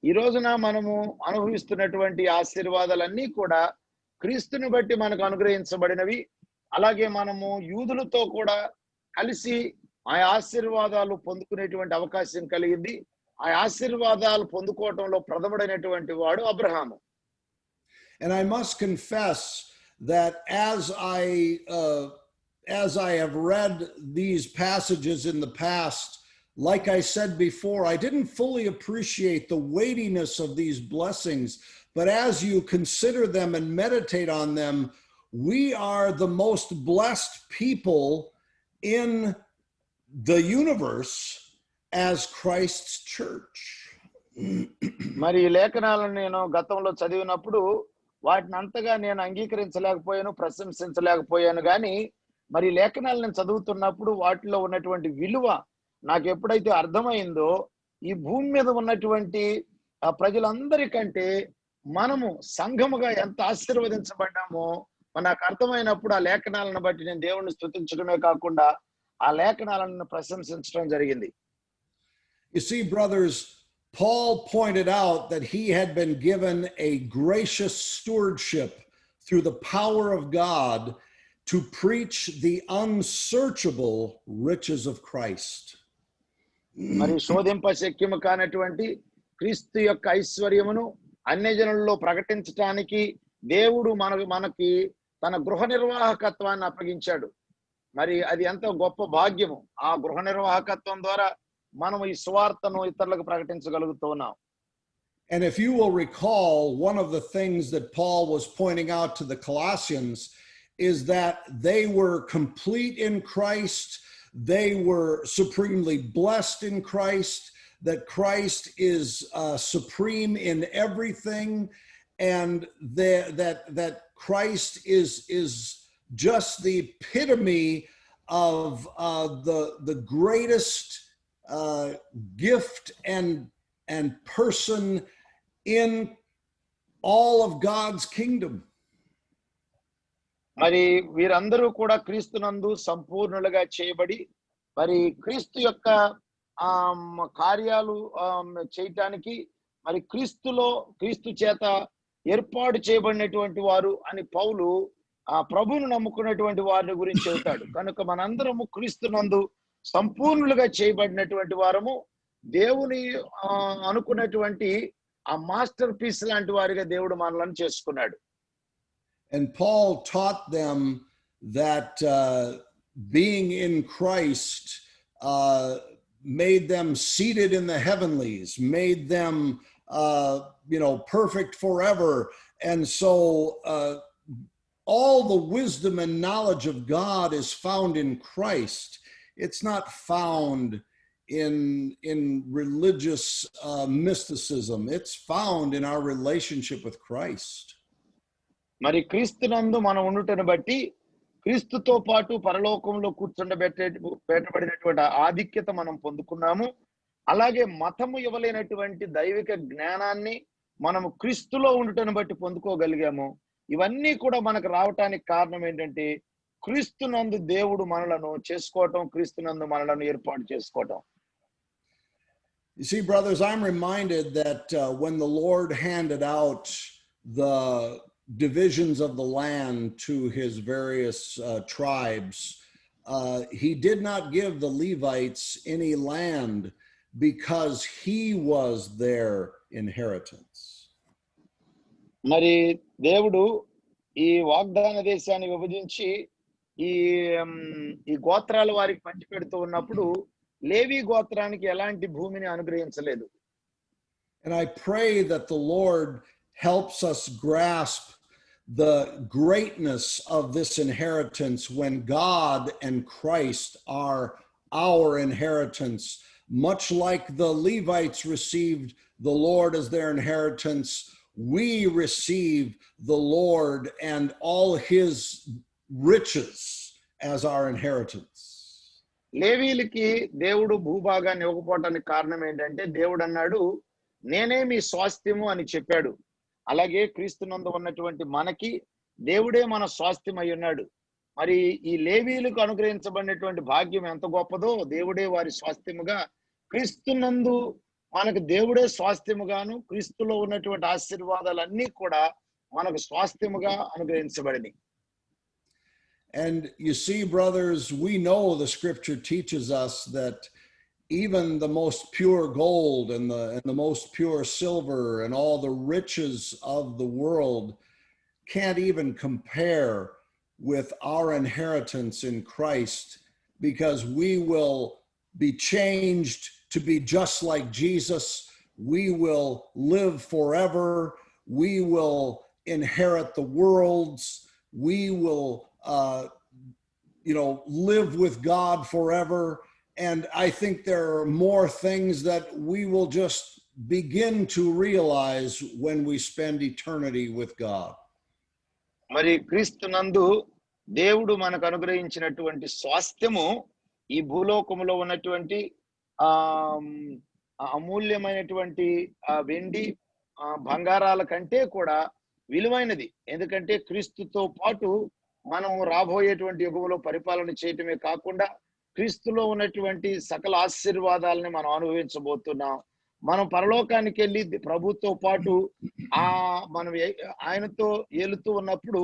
ఈ రోజున మనము అనుభవిస్తున్నటువంటి ఆశీర్వాదాలన్నీ కూడా క్రీస్తుని బట్టి మనకు అనుగ్రహించబడినవి. అలాగే మనము యూదులతో కూడా కలిసి ఆ ఆశీర్వాదాలు పొందుకునేటువంటి అవకాశం కలిగింది. ఆ ఆశీర్వాదాలు పొందుకోవటంలో ప్రథముడైనటువంటి వాడు Abraham. And I must confess that as I have read these passages in the past, like I said before, I didn't fully appreciate the weightiness of these blessings. But as you consider them and meditate on them, we are the most blessed people in the universe as Christ's church. మరి ఈ లేఖనాలను నేను గతంలో చదివినప్పుడు వాటిని అంతగా నేను అంగీకరించలేకపోయాను, ప్రశంసించలేకపోయాను. కానీ మరి లేఖనాలను చదువుతున్నప్పుడు వాటిలో ఉన్నటువంటి విలువ నాకు ఎప్పుడైతే అర్థమైందో, ఈ భూమి మీద ఉన్నటువంటి ప్రజలందరికంటే మనము సంఘముగా ఎంత ఆశీర్వదించబడ్డామో నాకు అర్థమైనప్పుడు ఆ లేఖనాలను బట్టి నేను దేవుణ్ణి స్తుతించడమే కాకుండా ఆ లేఖనాలను ప్రశంసించడం జరిగింది. You see, brothers, Paul pointed out that he had been given a gracious stewardship through the power of God to preach the unsearchable riches of Christ. మరి శోధింప శక్యము కానటువంటి క్రీస్తు యొక్క ఐశ్వర్యమును అన్యజనుల్లో ప్రకటించడానికి దేవుడు మనకి తన గృహ నిర్వాహకత్వాన్ని అప్పగించాడు. మరి అది ఎంతో గొప్ప భాగ్యము. ఆ గృహ నిర్వాహకత్వం ద్వారా మనం ఈ సువార్తను ఇతరులకు ప్రకటించగలుగుతున్నాం. And if you will recall, one of the things that Paul was pointing out to the Colossians is that they were complete in Christ, they were supremely blessed in Christ, that Christ is supreme in everything, and that Christ is just the epitome of the greatest gift and person in all of God's kingdom. మరి వీరందరూ కూడా క్రీస్తునందు సంపూర్ణులుగా చేయబడి మరి క్రీస్తు యొక్క కార్యాలు చేయటానికి మరి క్రీస్తు చేత ఏర్పాటు చేయబడినటువంటి వారు అని పౌలు ఆ ప్రభువును నమ్ముకున్నటువంటి వారిని గురించి చెబుతాడు. కనుక మనందరము క్రీస్తునందు సంపూర్ణులుగా చేయబడినటువంటి వారము, దేవుని అనుకున్నటువంటి ఆ మాస్టర్ పీస్ లాంటి వారిగా దేవుడు మనలను చేసుకున్నాడు. And Paul taught them that being in Christ made them seated in the heavenlies, made them perfect forever. And so all the wisdom and knowledge of God is found in Christ. It's not found in religious mysticism. It's found in our relationship with Christ. మరి క్రీస్తునందు మనం ఉండుటను బట్టి క్రీస్తుతో పాటు పరలోకంలో పెట్టబడినటువంటి ఆధిక్యత మనం పొందుకున్నాము. అలాగే మతము ఇవ్వలేనటువంటి దైవిక జ్ఞానాన్ని మనము క్రీస్తులో ఉండటం బట్టి పొందుకోగలిగాము. ఇవన్నీ కూడా మనకు రావటానికి కారణం ఏంటంటే క్రీస్తునందు దేవుడు మనలను చేసుకోవటం, క్రీస్తునందు మనలను ఏర్పాటు చేసుకోవటం. You see, brothers, I'm reminded that when the Lord handed out the divisions of the land to his various tribes, he did not give the Levites any land because he was their inheritance. మరి దేవుడు ఈ వాగ్దాన దేశాన్ని విభజించి ఈ గోత్రాల వారికి పంచిపెడుతూ ఉన్నప్పుడు లేవి గోత్రానికి ఎలాంటి భూమిని అనుగ్రహించలేదు. And I pray that the Lord helps us grasp the greatness of this inheritance when God and Christ are our inheritance, much like the Levites received the Lord as their inheritance. We receive the Lord and all his riches as our inheritance. లేవీలకి దేవుడు భూభాగాన్ని ఇవ్వకపోవటానికి కారణం ఏంటంటే దేవుడు అన్నాడు, నేనే మీ స్వాస్థ్యము అని చెప్పాడు. అలాగే క్రీస్తునందు ఉన్నటువంటి మనకి దేవుడే మన స్వాస్థ్యం అయి ఉన్నాడు. మరి ఈ లేవీలకు అనుగ్రహించబడినటువంటి భాగ్యం ఎంత గొప్పదో, దేవుడే వారి స్వాస్థ్యముగా, క్రీస్తునందు మనకు దేవుడే స్వాస్థ్యముగాను, క్రీస్తులో ఉన్నటువంటి ఆశీర్వాదాలన్నీ కూడా మనకు స్వాస్థ్యముగా అనుగ్రహించబడినాయి. And you see, brothers, we know the scripture teaches us that even the most pure gold and the most pure silver and all the riches of the world can't even compare with our inheritance in Christ, because we will be changed to be just like Jesus. We will live forever. We will inherit the worlds. We will live with God forever. And I think there are more things that we will just begin to realize when we spend eternity with God. మరి క్రీస్తునందు దేవుడు మనకు అనుగ్రహించినటువంటి స్వాస్థ్యము ఈ భూలోకములో ఉన్నటువంటి అమూల్యమైనటువంటి వెండి బంగారాల కంటే కూడా విలువైనది. ఎందుకంటే క్రీస్తుతో పాటు మనం రాబోయేటువంటి యుగంలో పరిపాలన చేయటమే కాకుండా క్రీస్తులో ఉన్నటువంటి సకల ఆశీర్వాదాలని మనం అనుభవించబోతున్నాం. మనం పరలోకానికి వెళ్ళి ప్రభుతో పాటు మనం ఆయనతో ఏలుతూ ఉన్నప్పుడు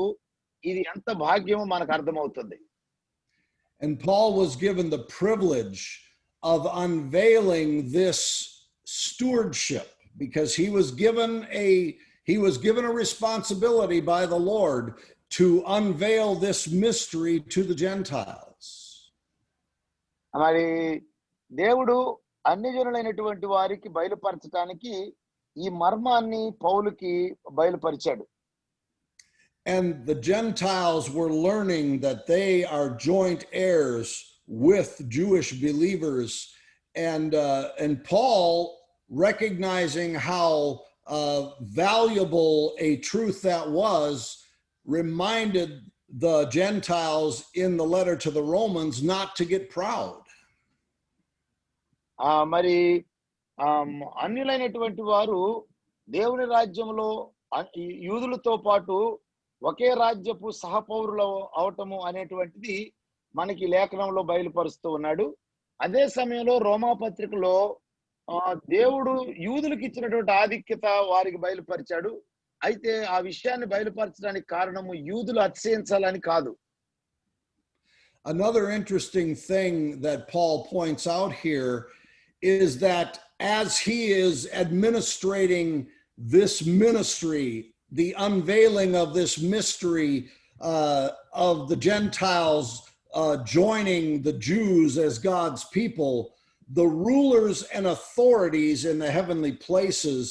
ఇది ఎంత భాగ్యమో మనకు అర్థమవుతుంది. And Paul was given the privilege of unveiling this stewardship because he was given a responsibility by the Lord to unveil this mystery to the Gentiles. మరి దేవుడు అన్ని జనులైనటువంటి వారికి బయలుపరచడానికి ఈ మర్మాన్ని పౌలుకి బయలుపరిచాడు. And the Gentiles were learning that they are joint heirs with Jewish believers, and Paul, recognizing how valuable a truth that was, reminded the Gentiles in the letter to the Romans not to get proud. మరి అన్యులైనటువంటి వారు దేవుని రాజ్యంలో యూదులతో పాటు ఒకే రాజ్యపు సహపౌరులు అవటము అనేటువంటిది మనకి లేఖనంలో బయలుపరుస్తూ ఉన్నాడు. అదే సమయంలో రోమాపత్రికలో దేవుడు యూదులకు ఇచ్చినటువంటి ఆధిక్యత వారికి బయలుపరిచాడు. అయితే ఆ విషయాన్ని బయలుపరచడానికి కారణము యూదులు అతిశయించాలని కాదు. Another interesting thing that Paul points out here is that as he is administrating this ministry, the unveiling of this mystery of the Gentiles joining the Jews as God's people, the rulers and authorities in the heavenly places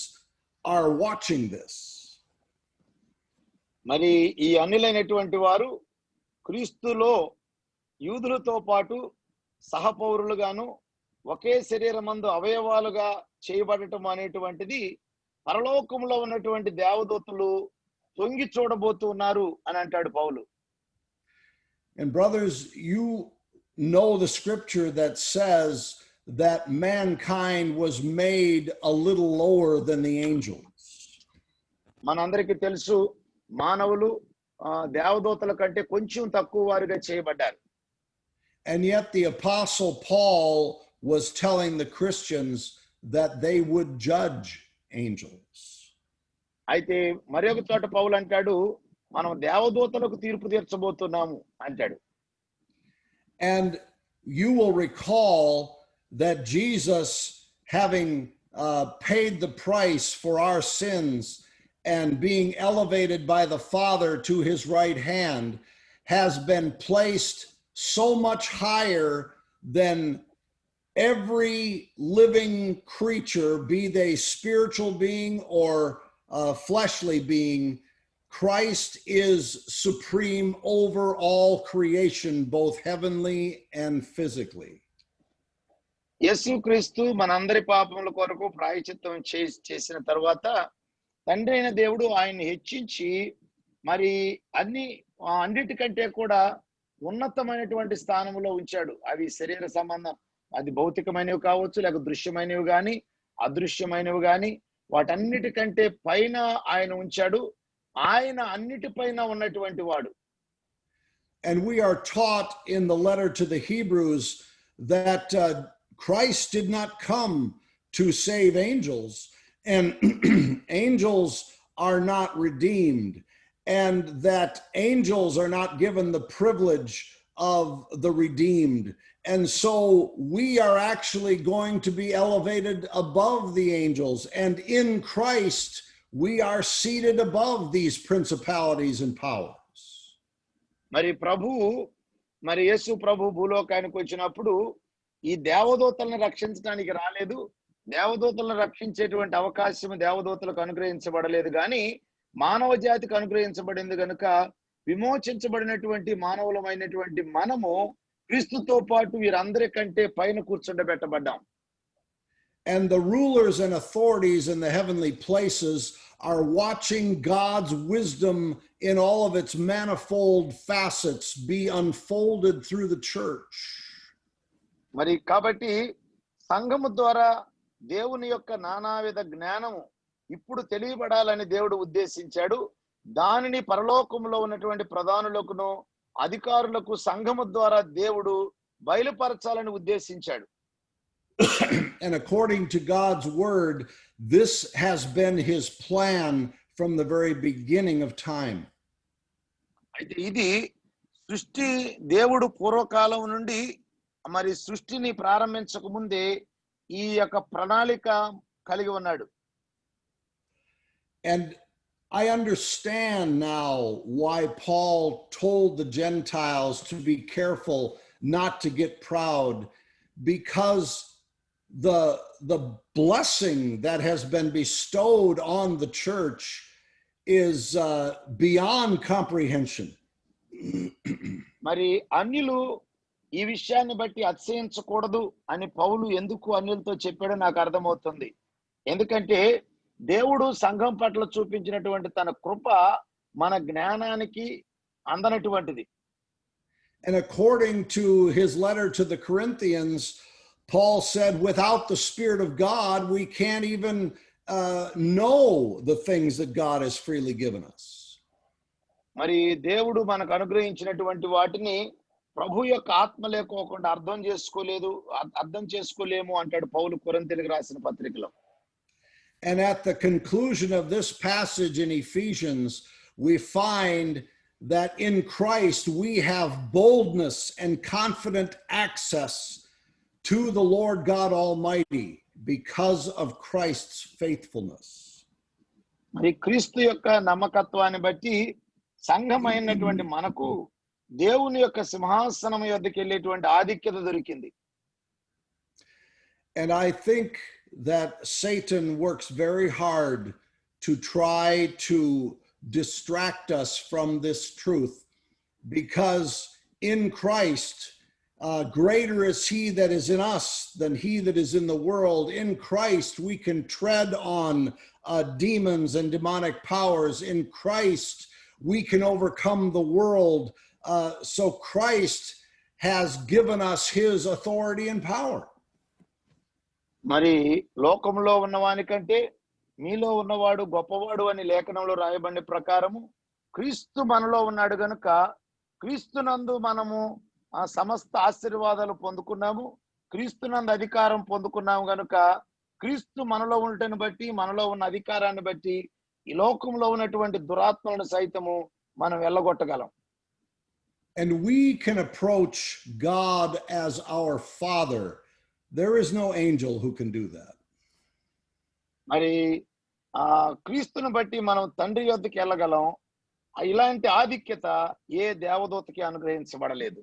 are watching this. మరి ఈ అన్యులైనటువంటి వారు క్రీస్తులో యూదులతో పాటు సహపౌరులుగాను ఒకే శరీరమందు అవయవాలుగా చేయబడటం అనేటువంటిది పరలోకంలో ఉన్నటువంటి దేవదూతలు తొంగి చూడబోతున్నారు అని అంటాడు పౌలు. And brothers, you know the scripture that says that mankind was made a little lower than the angels. మనందరికీ తెలుసు మానవులు దేవదూతల కంటే కొంచెం తక్కువ వారుగా చేయబడ్డారు. And yet the apostle Paul was telling the Christians that they would judge angels. అయితే మరొక చోట పౌలు అంటాడు మనం దేవదూతలకు తీర్పు తీర్చబోతున్నాము అంటాడు. And you will recall that Jesus, having paid the price for our sins and being elevated by the Father to his right hand, has been placed so much higher than every living creature, be they spiritual being or fleshly being. Christ is supreme over all creation, both heavenly and physically. యేసుక్రీస్తు మనందరి పాపముల కొరకు ప్రాయశ్చిత్తం చేసిన తర్వాత తండ్రి అయిన దేవుడు ఆయన్ని హెచ్చించి మరి అన్నిటికంటే కూడా ఉన్నతమైనటువంటి స్థానంలో ఉంచాడు. అవి శరీర సంబంధం, అది భౌతికమైనవి కావచ్చు, లేక దృశ్యమైనవి కానీ అదృశ్యమైనవి కానీ వాటన్నిటికంటే పైన ఆయన ఉంచాడు. ఆయన అన్నిటిపైన ఉన్నటువంటి వాడు. And we are taught in the letter to the Hebrews that Christ did not come to save angels, and angels are not redeemed, and that angels are not given the privilege of the redeemed. And so we are actually going to be elevated above the angels, and in Christ we are seated above these principalities and powers. మరి యేసు ప్రభు భూలోకానికి వచ్చినప్పుడు ఈ దేవదూతలను రక్షించడానికి రాలేదు. దేవదూతలను రక్షించేటువంటి అవకాశం దేవదూతలకు అనుగ్రహించబడలేదు, కానీ మానవ జాతికి అనుగ్రహించబడింది కనుక విమోచించబడినటువంటి మానవులమైనటువంటి మనము క్రీస్తుతో పాటు వీరందరికంటే పైన కూర్చుండబెట్టబడ్డాం. And the rulers and authorities in the heavenly places are watching God's wisdom in all of its manifold facets be unfolded through the church. మరి కాబట్టి సంఘము ద్వారా దేవుని యొక్క నానావిధ జ్ఞానము ఇప్పుడు తెలియబడాలని దేవుడు ఉద్దేశించాడు. దానిని పరలోకంలో ఉన్నటువంటి ప్రధానులకును అధికారులకు సంఘము ద్వారా దేవుడు బయలుపరచాలని ఉద్దేశించాడు. And according to God's word, this has been his plan from the very beginning of time. అయితే ఇది సృష్టి దేవుడు పూర్వకాలం నుండి మరి సృష్టిని ప్రారంభించక ముందే ఈ యొక్క ప్రణాళిక కలిగి ఉన్నాడు. And I understand now why Paul told the Gentiles to be careful not to get proud, because the blessing that has been bestowed on the church is beyond comprehension. మరి అన్యులు ఈ విషయాన్ని బట్టి అతిశయించకూడదు అని పౌలు ఎందుకు అన్యులతో చెప్పాడో నాకు అర్థమవుతుంది. ఎందుకంటే దేవుడు సంఘం పట్ల చూపించినటువంటి తన కృప మన జ్ఞానానికి అందనటువంటిది. And according to his letter to the Corinthians, Paul said, without the Spirit of God, we can't even know the things that God has freely given us. మరి దేవుడు మనకు అనుగ్రహించినటువంటి వాటిని ప్రభు యొక్క ఆత్మ లేకోకుండా అర్థం చేసుకోలేము అంటాడు పౌలు కొరింథీయులకు రాసిన పత్రికలో. And at the conclusion of this passage in Ephesians, we find that in Christ we have boldness and confident access to the Lord God Almighty because of Christ's faithfulness. మరి క్రీస్తు యొక్క నమ్మకత్వాన్ని బట్టి సంఘమైనటువంటి మనకు దేవుని యొక్క సింహాసనం యొద్దకు వెళ్ళేటువంటి ఆధిక్యత దొరికింది. And I think that Satan works very hard to try to distract us from this truth, because in Christ greater is he that is in us than he that is in the world. In Christ we can tread on demons and demonic powers. In Christ we can overcome the world So Christ has given us his authority and power. మరి లోకంలో ఉన్నవానికంటే మీలో ఉన్నవాడు గొప్పవాడు అని లేఖనంలో రాయబడిన ప్రకారము క్రీస్తు మనలో ఉన్నాడు గనుక క్రీస్తునందు మనము ఆ సమస్త ఆశీర్వాదాలు పొందుకున్నాము, క్రీస్తునందు అధికారం పొందుకున్నాము గనుక క్రీస్తు మనలో ఉండటం బట్టి, మనలో ఉన్న అధికారాన్ని బట్టి ఈ లోకంలో ఉన్నటువంటి దురాత్మలను సైతము మనం వెళ్ళగొట్టగలం. And we can approach God as our Father. There is no angel who can do that. మరి ఆ క్రీస్తుని బట్టి మనం తండ్రి యొద్దకు వెళ్ళగలం. ఇలాంటి ఆధిక్యత ఏ దేవదూతకి అనుగ్రహించబడలేదు.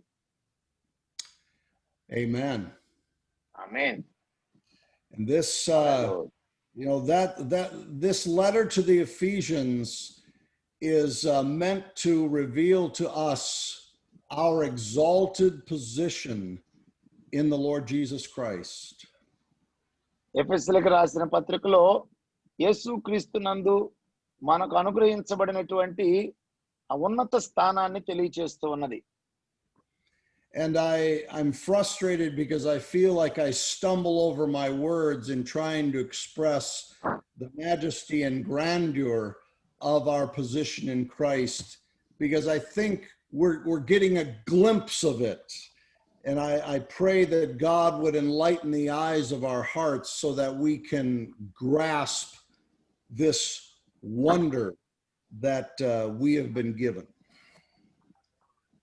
Amen. Amen. And this this letter to the Ephesians is meant to reveal to us our exalted position in the Lord Jesus Christ. ఎఫెసీయులకు రాసిన పత్రికలో యేసుక్రీస్తు నందు మనకు అనుగ్రహించబడినటువంటి ఆ ఉన్నత స్థానాన్ని తెలియజేస్తూ ఉన్నది. And I'm frustrated because I feel like I stumble over my words in trying to express the majesty and grandeur of our position in Christ, because I think we're getting a glimpse of it. And I pray that God would enlighten the eyes of our hearts so that we can grasp this wonder that we have been given.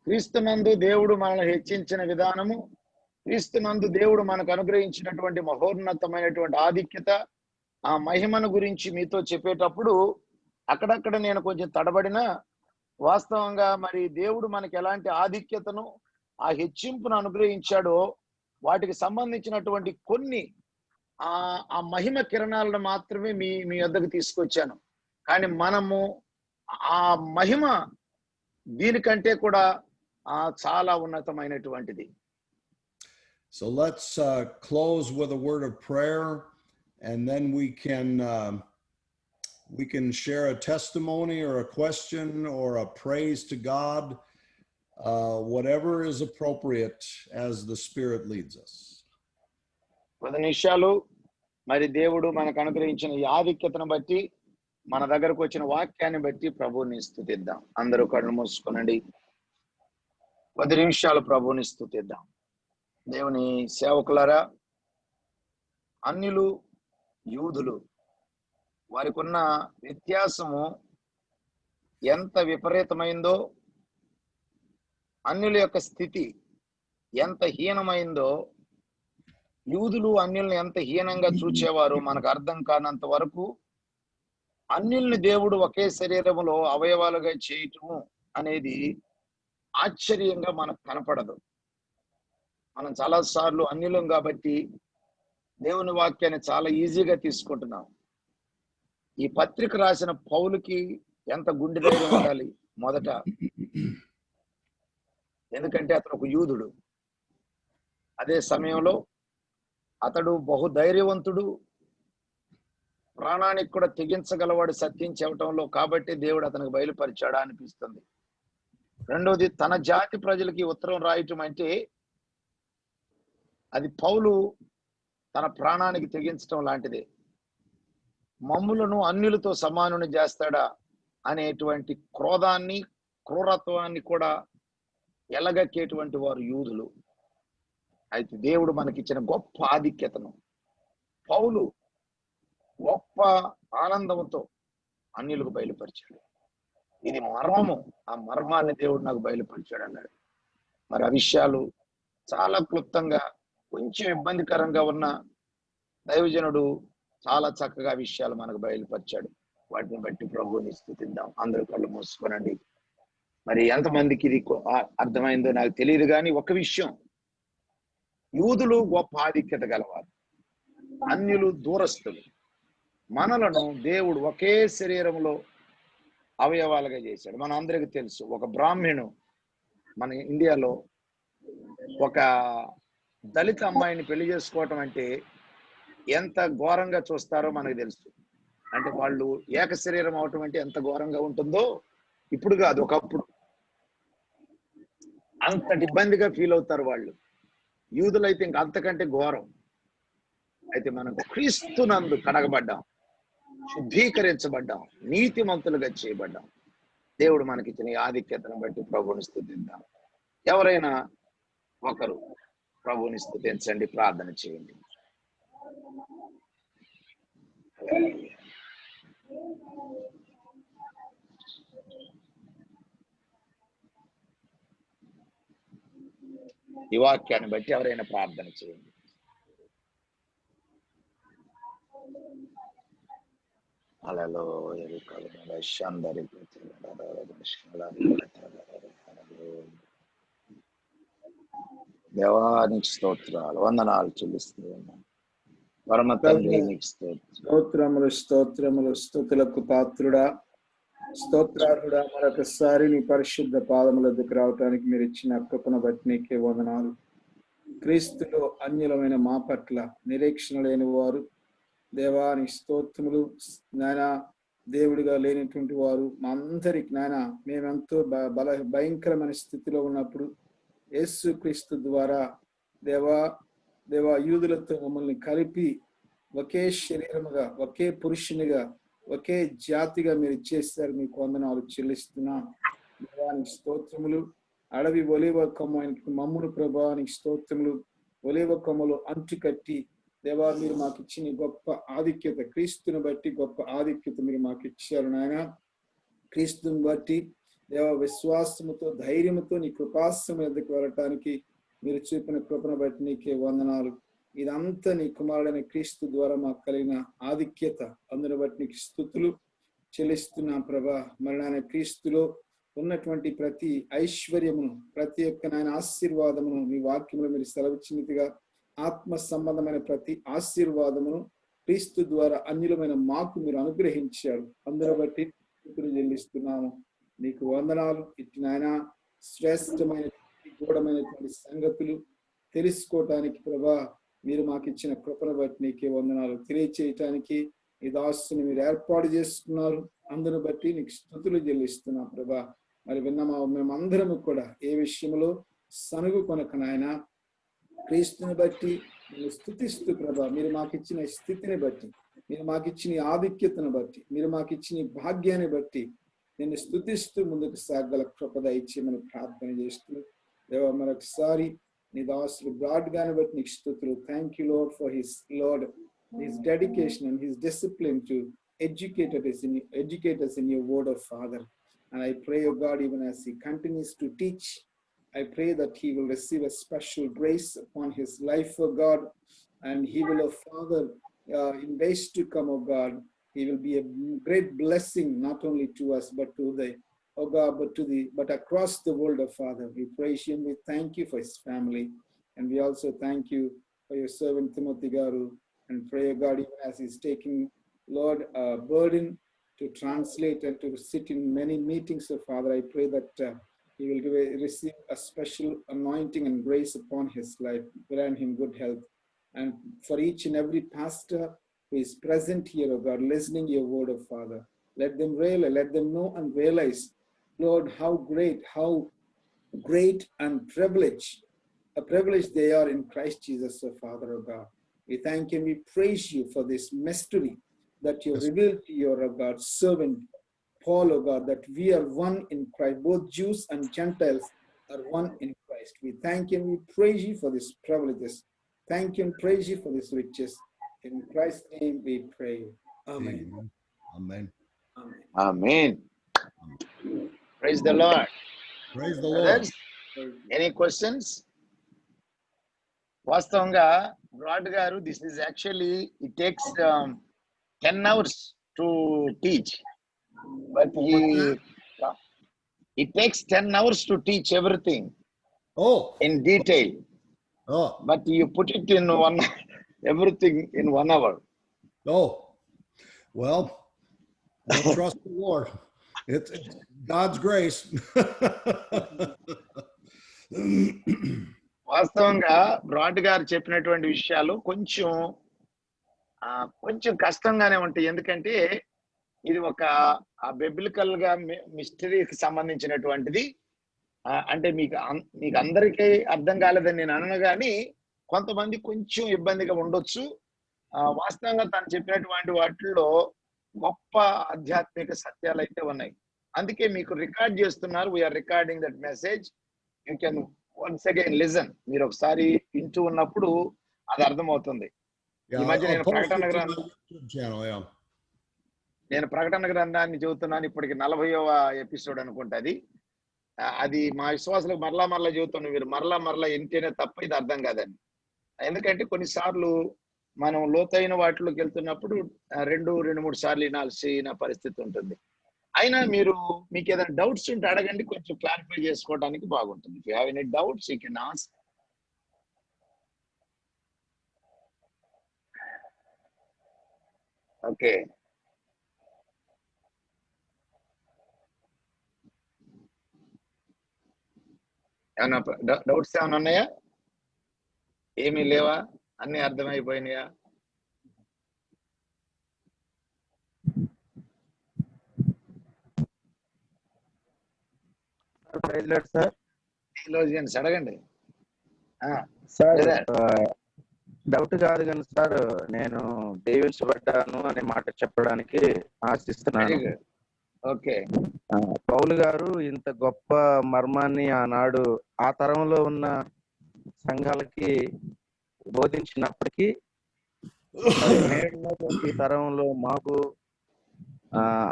క్రీస్తునందు దేవుడు మనల్ని హెచ్చించిన విధానము, క్రీస్తునందు దేవుడు మనకు అనుగ్రహించినటువంటి మహోన్నతమైనటువంటి ఆధిక్యత, ఆ మహిమను గురించి మీతో చెప్పేటప్పుడు అక్కడక్కడ నేను కొంచెం తడబడినా, వాస్తవంగా మరి దేవుడు మనకి ఎలాంటి ఆధిక్యతను, ఆ హెచ్చింపును అనుగ్రహించాడో వాటికి సంబంధించినటువంటి కొన్ని ఆ మహిమ కిరణాలను మాత్రమే మీ వద్దకు తీసుకొచ్చాను. కానీ మనము ఆ మహిమ దీనికంటే కూడా చాలా ఉన్నతమైనటువంటిది. So let's close with a word of prayer, and then we can share a testimony or a question or a praise to God, whatever is appropriate as the Spirit leads us. 10 నిమిషాలు మరి దేవుడు మనకు అనుగ్రహించిన ఈ ఆధిక్యతను బట్టి, మన దగ్గరకు వచ్చిన వాక్యాన్ని బట్టి ప్రభువుని స్తుతిద్దాం. అందరూ కళ్ళు మూసుకోనండి. 10 నిమిషాలు ప్రభువుని స్తుతిద్దాం. దేవుని సేవకులారా, అన్యులు యూదులు వారికి ఉన్న వ్యత్యాసము ఎంత విపరీతమైందో, అన్యుల యొక్క స్థితి ఎంత హీనమైందో, యూదులు అన్యుల్ని ఎంత హీనంగా చూచేవారు మనకు అర్థం కానంత వరకు అన్యుల్ని దేవుడు ఒకే శరీరములో అవయవాలుగా చేయటము అనేది ఆశ్చర్యంగా మనకు కనపడదు. మనం చాలాసార్లు అన్యులం కాబట్టి దేవుని వాక్యాన్ని చాలా ఈజీగా తీసుకుంటున్నాం. ఈ పత్రిక రాసిన పౌలుకి ఎంత గుండె ధైర్యం ఉండాలి మొదట, ఎందుకంటే అతను ఒక యూదుడు. అదే సమయంలో అతడు బహుధైర్యవంతుడు, ప్రాణానికి కూడా తెగించగలవాడు సత్యం చెప్పటంలో. కాబట్టి దేవుడు అతనికి బయలుపరిచాడా అనిపిస్తుంది. రెండోది, తన జాతి ప్రజలకి ఉత్తరం రాయటం అంటే అది పౌలు తన ప్రాణానికి తెగించటం లాంటిదే. మమ్ములను అన్యులతో సమానుని చేస్తాడా అనేటువంటి క్రోధాన్ని, క్రూరత్వాన్ని కూడా ఎలగక్కేటువంటి వారు యూదులు. అయితే దేవుడు మనకిచ్చిన గొప్ప ఆధిక్యతను పౌలు గొప్ప ఆనందంతో అన్యులకు బయలుపరిచాడు. ఇది మర్మము, ఆ మర్మాన్ని దేవుడు నాకు బయలుపరిచాడు అన్నాడు. మరి ఆ విషయాలు చాలా క్లుప్తంగా, కొంచెం ఇబ్బందికరంగా ఉన్న దైవజనుడు చాలా చక్కగా విషయాలు మనకు బయలుపరిచాడు. వాటిని బట్టి ప్రభువుని స్తుతిద్దాం. అందరూ కళ్ళు మూసుకోనండి. మరి ఎంతమందికి ఇది అర్థమైందో నాకు తెలియదు, కానీ ఒక విషయం, యూదులు గొప్ప ఆధిక్యత గలవారు, అన్యులు దూరస్తులు. మనలను దేవుడు ఒకే శరీరంలో అవయవాలుగా చేశాడు. మన అందరికీ తెలుసు, ఒక బ్రాహ్మణు మన ఇండియాలో ఒక దళిత అమ్మాయిని పెళ్లి చేసుకోవటం అంటే ఎంత ఘోరంగా చూస్తారో మనకు తెలుసు. అంటే వాళ్ళు ఏక శరీరం అవటం అంటే ఎంత ఘోరంగా ఉంటుందో, ఇప్పుడు కాదు ఒకప్పుడు. అంతటి ఇబ్బందిగా ఫీల్ అవుతారు వాళ్ళు. యూదులైతే ఇంక అంతకంటే ఘోరం. అయితే మనం క్రీస్తునందు కడగబడ్డాం, శుద్ధీకరించబడ్డాం, నీతిమంతులుగా చేయబడ్డాం. దేవుడు మనకిచ్చిన ఈ ఆధిక్యతను బట్టి ప్రభువుని స్తుతిద్దాం. ఎవరైనా ఒకరు ప్రభువుని స్తుతించండి, ప్రార్థన చేయండి. ఈ వాక్యాన్ని బట్టి ఎవరైనా ప్రార్థన చేయండి. దేవానికి స్తోత్రాలు, వందనాలు చెల్లిస్తూ ఉన్నాం. పరమ తండ్రి నీకు స్తోత్రములు స్తోత్రములు. స్తుతులకు పాత్రుడా, స్తోత్రార్హుడా, మరొకసారి నీ పరిశుద్ధ పాదముల దగ్గర రావటానికి మీరు ఇచ్చిన కృపను బట్టి నీకే వందనాలు. క్రీస్తులో అన్యులమైన మా పట్ల నిరీక్షణ లేని వారు, దేవాని స్తోత్రములు నాయన, దేవుడిగా లేనటువంటి వారు మా అందరికి నాయన, మేమెంతో భయంకరమైన స్థితిలో ఉన్నప్పుడు యేసు క్రీస్తు ద్వారా దేవా యూదులతో మమ్మల్ని కలిపి ఒకే శరీరముగా, ఒకే పురుషునిగా, ఒకే జాతిగా మీరు ఇచ్చేస్తారు. మీకు వందనాలు చెల్లిస్తున్నా. దేవానికి స్తోత్రములు. అడవి ఒలీవ కొమ్మ మమ్మును ప్రభావానికి స్తోత్రములు. ఒలీవ కొమ్మలు అంటు కట్టి దేవా మీరు మాకు ఇచ్చిన గొప్ప ఆధిక్యత, క్రీస్తుని బట్టి గొప్ప ఆధిక్యత మీరు మాకు ఇచ్చారు నాయన. క్రీస్తుని బట్టి దేవ విశ్వాసముతో, ధైర్యముతో నీ కృపాసనం ఎద్దకు వెళ్ళటానికి మీరు చూపిన కృపను బట్టి నీకే వందనాలు. ఇదంతా నీ కుమారుడైన క్రీస్తు ద్వారా మాకు కలిగిన ఆధిక్యత, అందుని బట్టి నీకు స్తుతులు చెల్లిస్తున్నా ప్రభా. మరణాన్ని క్రీస్తులో ఉన్నటువంటి ప్రతి ఐశ్వర్యమును, ప్రతి ఒక్క నాయన ఆశీర్వాదమును మీ వాక్యంలో మీరు సెలవిచ్చినట్టుగా ఆత్మ సంబంధమైన ప్రతి ఆశీర్వాదమును క్రీస్తు ద్వారా అన్యులమైన మాకు మీరు అనుగ్రహించారు. అందును బట్టి చెల్లిస్తున్నాము. నీకు వందనాలు. ఇటు నాయన శ్రేష్టమైన గూఢమైనటువంటి సంగతులు తెలుసుకోవటానికి ప్రభా మీరు మాకు ఇచ్చిన కృపను బట్టి నీకే వందనాలు. తెలియచేయటానికి ఈ దాసుని మీరు ఏర్పాటు చేసుకున్నారు. అందును బట్టి నీకు స్తుతులు చెల్లిస్తున్నాం ప్రభా. మరి విన్నమా మేమందరము కూడా ఏ విషయంలో సనుగు కొనక నాయన క్రీస్తుని బట్టి నేను స్తుతిస్తూ ప్రభా, మీరు మాకు ఇచ్చిన స్థితిని బట్టి, మీరు మాకు ఇచ్చిన ఆధిక్యతను బట్టి, మీరు మాకు ఇచ్చిన భాగ్యాన్ని బట్టి నేను స్తుతిస్తూ ముందుకు సాగల కృప దయచేయమని ప్రార్థన చేస్తూ దేవా మరొకసారి నీ దాసులు బ్రాడ్ గాని బట్టి నీకు స్తుతులు. Thank you lord for his dedication and his discipline to educate us in your word of Father. And I pray, oh God, even as he continues to teach, I pray that he will receive a special grace upon his life, oh God, and he will, oh Father, in days to come, oh God, he will be a great blessing not only to us but to the, oh God, but across the world, oh Father. We praise him. We thank you for his family, and we also thank you for your servant Timothy Garu, and pray, oh God, even as he's taking, Lord, a burden to translate and to sit in many meetings, oh Father. I pray that he will receive a special anointing and grace upon his life. Grant him good health. And for each and every pastor who is present here, oh God, listening your word, oh Father, let them realize, let them know and realize, Lord, how great and a privilege they are in Christ Jesus, oh Father, oh God. We thank and we praise you for this mystery that you revealed to your, oh God, servant Paul, oh God, that we are one in Christ. Both Jews and Gentiles are one in Christ. We thank you and we praise you for these privileges. Thank you and praise you for these riches. In Christ's name we pray. Amen. Amen. Amen. Amen. Praise the Lord. Praise the Lord. Any questions? వాస్తవంగా broad గారు, this is actually it takes 10 hours to teach, but it takes 10 hours to teach everything in detail. But you put it in everything in 1 hour. Well, we'll trust the Lord. It's God's grace. వాస్తవంగా broad గారు చెప్పినటువంటి విషయాలు కొంచెం కష్టంగానే ఉంటాయి. ఎందుకంటే ఇది ఒక బిబ్లికల్ గా మిస్టరీకి సంబంధించినటువంటిది. అంటే మీకు అందరికీ అర్థం కాలేదని నేను అనను, కానీ కొంతమంది కొంచెం ఇబ్బందిగా ఉండొచ్చు. వాస్తవంగా తను చెప్పినటువంటి వాటిల్లో గొప్ప ఆధ్యాత్మిక సత్యాలు అయితే ఉన్నాయి. అందుకే మీకు రికార్డ్ చేస్తున్నారు. We're recording that message. You can once again listen. మీరు ఒకసారి వింటూ ఉన్నప్పుడు అది అర్థమవుతుంది. ఈ మధ్య నేను ప్రకటన గ్రంథాన్ని చెబుతున్నాను. ఇప్పటికి 40వ ఎపిసోడ్ అనుకుంటా అది. అది మా విశ్వాసులకు మరలా చెబుతున్నాను. మీరు మరలా ఎంటేనే తప్ప ఇది అర్థం కాదని. ఎందుకంటే కొన్నిసార్లు మనం లోతైన వాటిలోకి వెళ్తున్నప్పుడు 2-3 సార్లు వినాల్సిన పరిస్థితి ఉంటుంది. అయినా మీకు ఏదైనా డౌట్స్ ఉంటే అడగండి, కొంచెం క్లారిఫై చేసుకోవడానికి బాగుంటుంది. If you have any doubts you can ask. Okay, ఏమన్నా డౌట్స్ ఏమైనా ఉన్నాయా? ఏమీ లేవా? అన్ని అర్థమైపోయినాయా? సార్ అడగండి. సార్ డౌట్ కాదు కానీ సార్, నేను దీవించబడ్డాను అనే మాట చెప్పడానికి ఆశిస్తున్నాను. ఓకే, పౌలు గారు ఇంత గొప్ప మర్మాన్ని ఆనాడు ఆ తరంలో ఉన్న సంఘాలకి బోధించినప్పటికీ ఈ తరంలో మాకు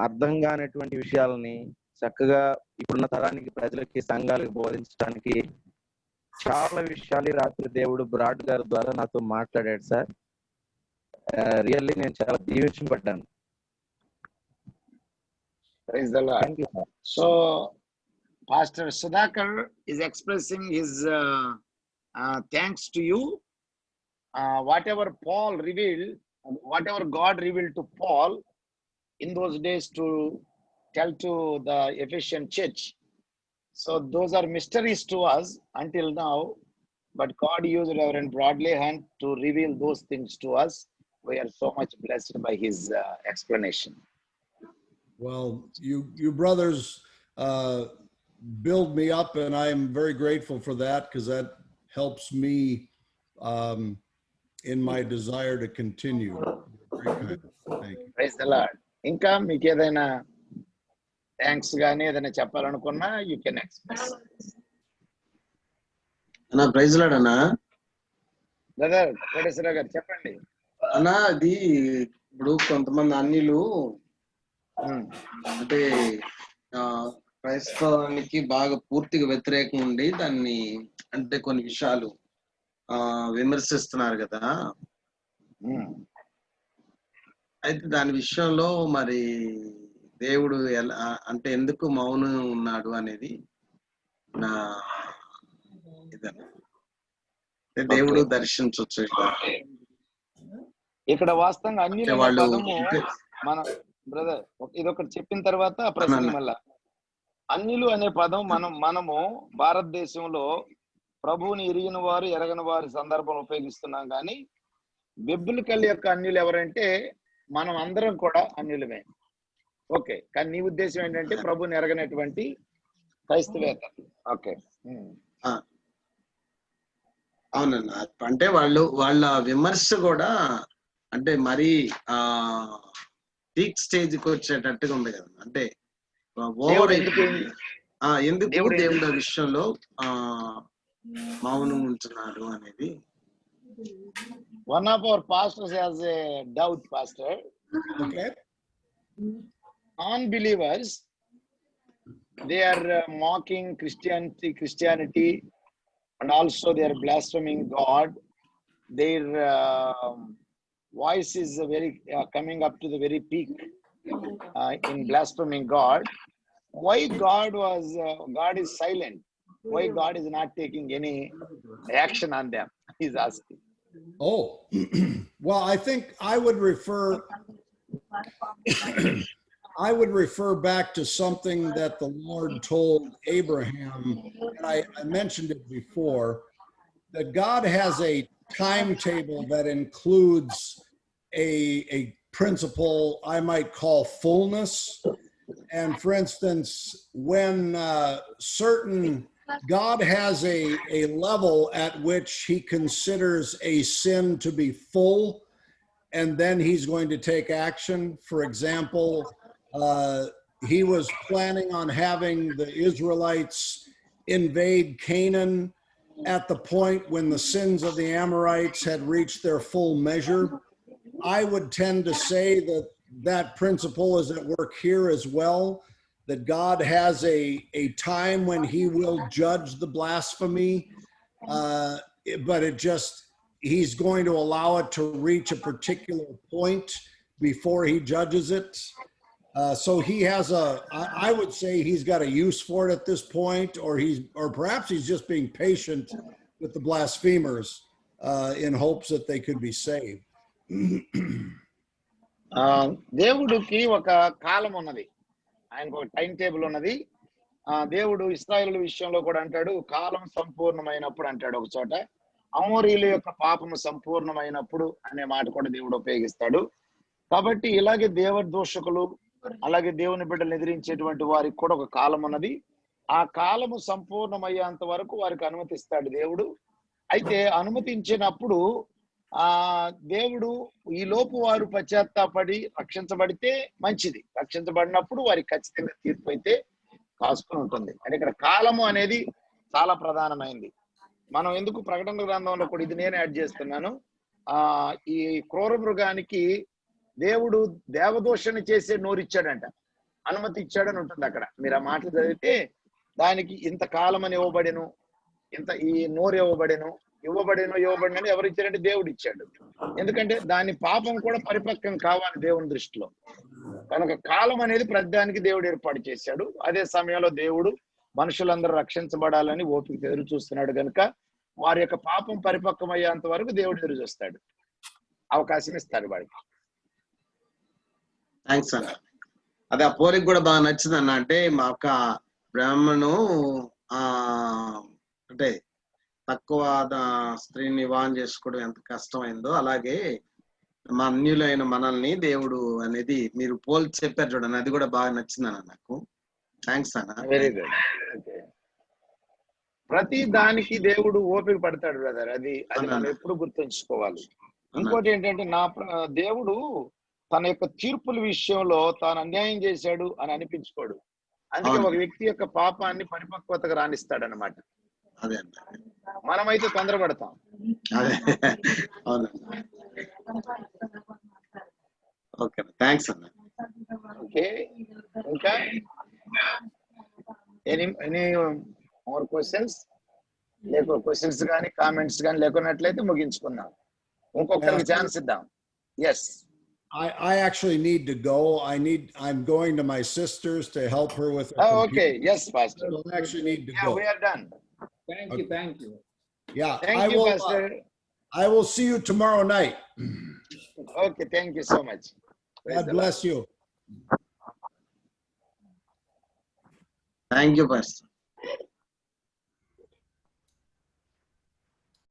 అర్థం కానటువంటి విషయాలని చక్కగా ఇప్పుడున్న తరానికి ప్రజలకి సంఘాలకు బోధించడానికి చాలా విషయాలు రాత్రి దేవుడు బ్రాడ్ గారి ద్వారా నాతో మాట్లాడాడు సార్. రియల్లీ నేను చాలా దీవించబడ్డాను. Praise the Lord. Thank you, sir. So Pastor Sudhakar is expressing his thanks to you. Whatever Paul revealed, whatever God revealed to Paul in those days to tell to the Ephesian church. So those are mysteries to us until now, but God used Reverend Broadley Hunt to reveal those things to us. We are so much blessed by his explanation. Well, you brothers build me up, and I'm very grateful for that, because that helps me in my desire to continue. Very kind. Thank you. Praise the Lord. ఇంకా మీకు ఏదైనా thanks గానీ ఏదైనా చెప్పాలనుకున్నా you can express. అన్నా praise lord అన్నా. Brother Koteswararao గారు చెప్పండి. అన్నా అది ఇప్పుడు కొంతమంది అన్యులు అంటే క్రైస్తవానికి బాగా పూర్తిగా వ్యతిరేకం ఉండి దాన్ని అంటే కొన్ని విషయాలు విమర్శిస్తున్నారు కదా. అయితే దాని విషయంలో మరి దేవుడు ఎలా అంటే ఎందుకు మౌనం ఉన్నాడు అనేది నా ఇదన్నా. దేవుడు దర్శించవచ్చు ఇక్కడ వాస్తవంగా అన్యులు పదము మన బ్రదర్ ఇదొకటి చెప్పిన తర్వాత ప్రశ్న మళ్ళా. అన్యులు అనే పదం మనము భారతదేశంలో ప్రభువుని ఎరిగిన వారు ఎరగని వారి సందర్భంలో ఉపయోగిస్తున్నాం, కానీ బిబ్లికల్ యొక్క అన్యులు ఎవరంటే మనం అందరం కూడా అన్యులమే. ఓకే, కానీ నీ ఉద్దేశం ఏంటంటే ప్రభువుని ఎరగనటువంటి క్రైస్తవేతరులు. ఓకే, అవునన్నా. అంటే వాళ్ళ విమర్శ కూడా అంటే మరీ పీక్ స్టేజ్ కి వచ్చేటట్టుగా ఉంది కదా. అంటే ఎందుకు దేవుడు ఆ విషయంలో మౌనం ఉంటున్నాడు అనేది. One of our pastors has a doubt, Pastor. Okay. Unbelievers, they are mocking Christianity, and also they are blaspheming God. Their voice is very coming up to the very peak in blaspheming God. Why God is silent? Why God is not taking any action on them? He's asking. Oh, well, I think I would refer back to something that the Lord told Abraham, and I mentioned it before, that God has a timetable that includes a principle I might call fullness. And for instance, when certain God has a level at which he considers a sin to be full, and then he's going to take action. For example, he was planning on having the Israelites invade Canaan at the point when the sins of the Amorites had reached their full measure. I would tend to say that that principle is at work here as well, that God has a time when he will judge the blasphemy, but he's going to allow it to reach a particular point before he judges it. So he has I would say he's got a use for it at this point, or perhaps he's just being patient with the blasphemers in hopes that they could be saved. దేవుడికి ఒక కాలం ఉన్నది, ఆయనకు ఒక time table ఉన్నది. దేవుడు ఇశ్రాయేలు విషయంలో కూడా అంటాడు, కాలం సంపూర్ణమైనప్పుడు అంటాడు ఒక చోట. అమోరీల యొక్క పాపము సంపూర్ణమైనప్పుడు అనే మాట కూడా దేవుడు ఉపయోగిస్తాడు. కాబట్టి ఇలాగే దేవదూషకులు, అలాగే దేవుని బిడ్డలు ఎదిరించేటువంటి వారికి కూడా ఒక కాలం ఉన్నది. ఆ కాలము సంపూర్ణమయ్యేంత వరకు వారికి అనుమతిస్తాడు దేవుడు. అయితే అనుమతించినప్పుడు దేవుడు ఈ లోపు వారు పశ్చాత్తాపడి రక్షించబడితే మంచిది, రక్షించబడినప్పుడు వారికి ఖచ్చితంగా తీర్పు అయితే కాసుకుని ఉంటుంది. అంటే ఇక్కడ కాలము అనేది చాలా ప్రధానమైంది. మనం ఎందుకు ప్రకటన గ్రంథంలో కూడా ఇది నేను యాడ్ చేస్తున్నాను, ఈ క్రూర మృగానికి దేవుడు దేవదూషణ చేసే నోరిచ్చాడంట, అనుమతి ఇచ్చాడని ఉంటుంది అక్కడ. మీరు ఆ మాటలు చదివితే దానికి ఇంత కాలం అని ఇవ్వబడెను, ఇంత ఈ నోరు ఇవ్వబడినని ఎవరు ఇచ్చారంటే దేవుడు ఇచ్చాడు. ఎందుకంటే దాని పాపం కూడా పరిపక్వం కావాలి దేవుని దృష్టిలో. కనుక కాలం అనేది ప్రతిదానికి దేవుడు ఏర్పాటు చేశాడు. అదే సమయంలో దేవుడు మనుషులందరూ రక్షించబడాలని ఓపిక ఎదురు చూస్తున్నాడు కనుక వారి యొక్క పాపం పరిపక్వం అయ్యేంత వరకు దేవుడు ఎదురు చూస్తాడు, అవకాశం ఇస్తాడు వాడికి. థ్యాంక్స్ అన్న. అదే ఆ పోలిక కూడా బాగా నచ్చింది అన్న. అంటే మా అక్క బ్రాహ్మణు అంటే తక్కువ స్త్రీని వివాహం చేసుకోవడం ఎంత కష్టమైందో, అలాగే మా అన్యులైన మనల్ని దేవుడు అనేది మీరు పోల్చి చెప్పారు చూడండి, అది కూడా బాగా నచ్చింది అన్న నాకు. థ్యాంక్స్ అన్న. Very good. ప్రతి దానికి దేవుడు ఓపిక పడతాడు బ్రదర్, అది మనం ఎప్పుడు గుర్తుంచుకోవాలి. ఇంకోటి ఏంటంటే దేవుడు తన యొక్క తీర్పుల విషయంలో తాను అన్యాయం చేశాడు అని అనిపించుకోడు. అందుకే ఒక వ్యక్తి యొక్క పాపాన్ని పరిపక్వతగా రాణిస్తాడు అనమాట. అదే మనమైతే తొందరపడతాం. అదే అవునండి. ఓకే, థ్యాంక్స్ అన్న. ఓకే, ఇంకా ఎనీ మోర్ క్వశ్చన్స్? క్వశ్చన్స్ కానీ కామెంట్స్ కానీ లేకున్నట్లయితే ముగించుకుందాం. ఇంకొకరికి ఛాన్స్ ఇద్దాం. Yes, I actually need to go. I'm going to my sister's to help her with her okay. Yes, Pastor. So I actually need to go. go. We are done. Thank you. Yeah, thank you, Pastor. I will see you tomorrow night. Okay, thank you so much. God bless you. Thank you, Pastor.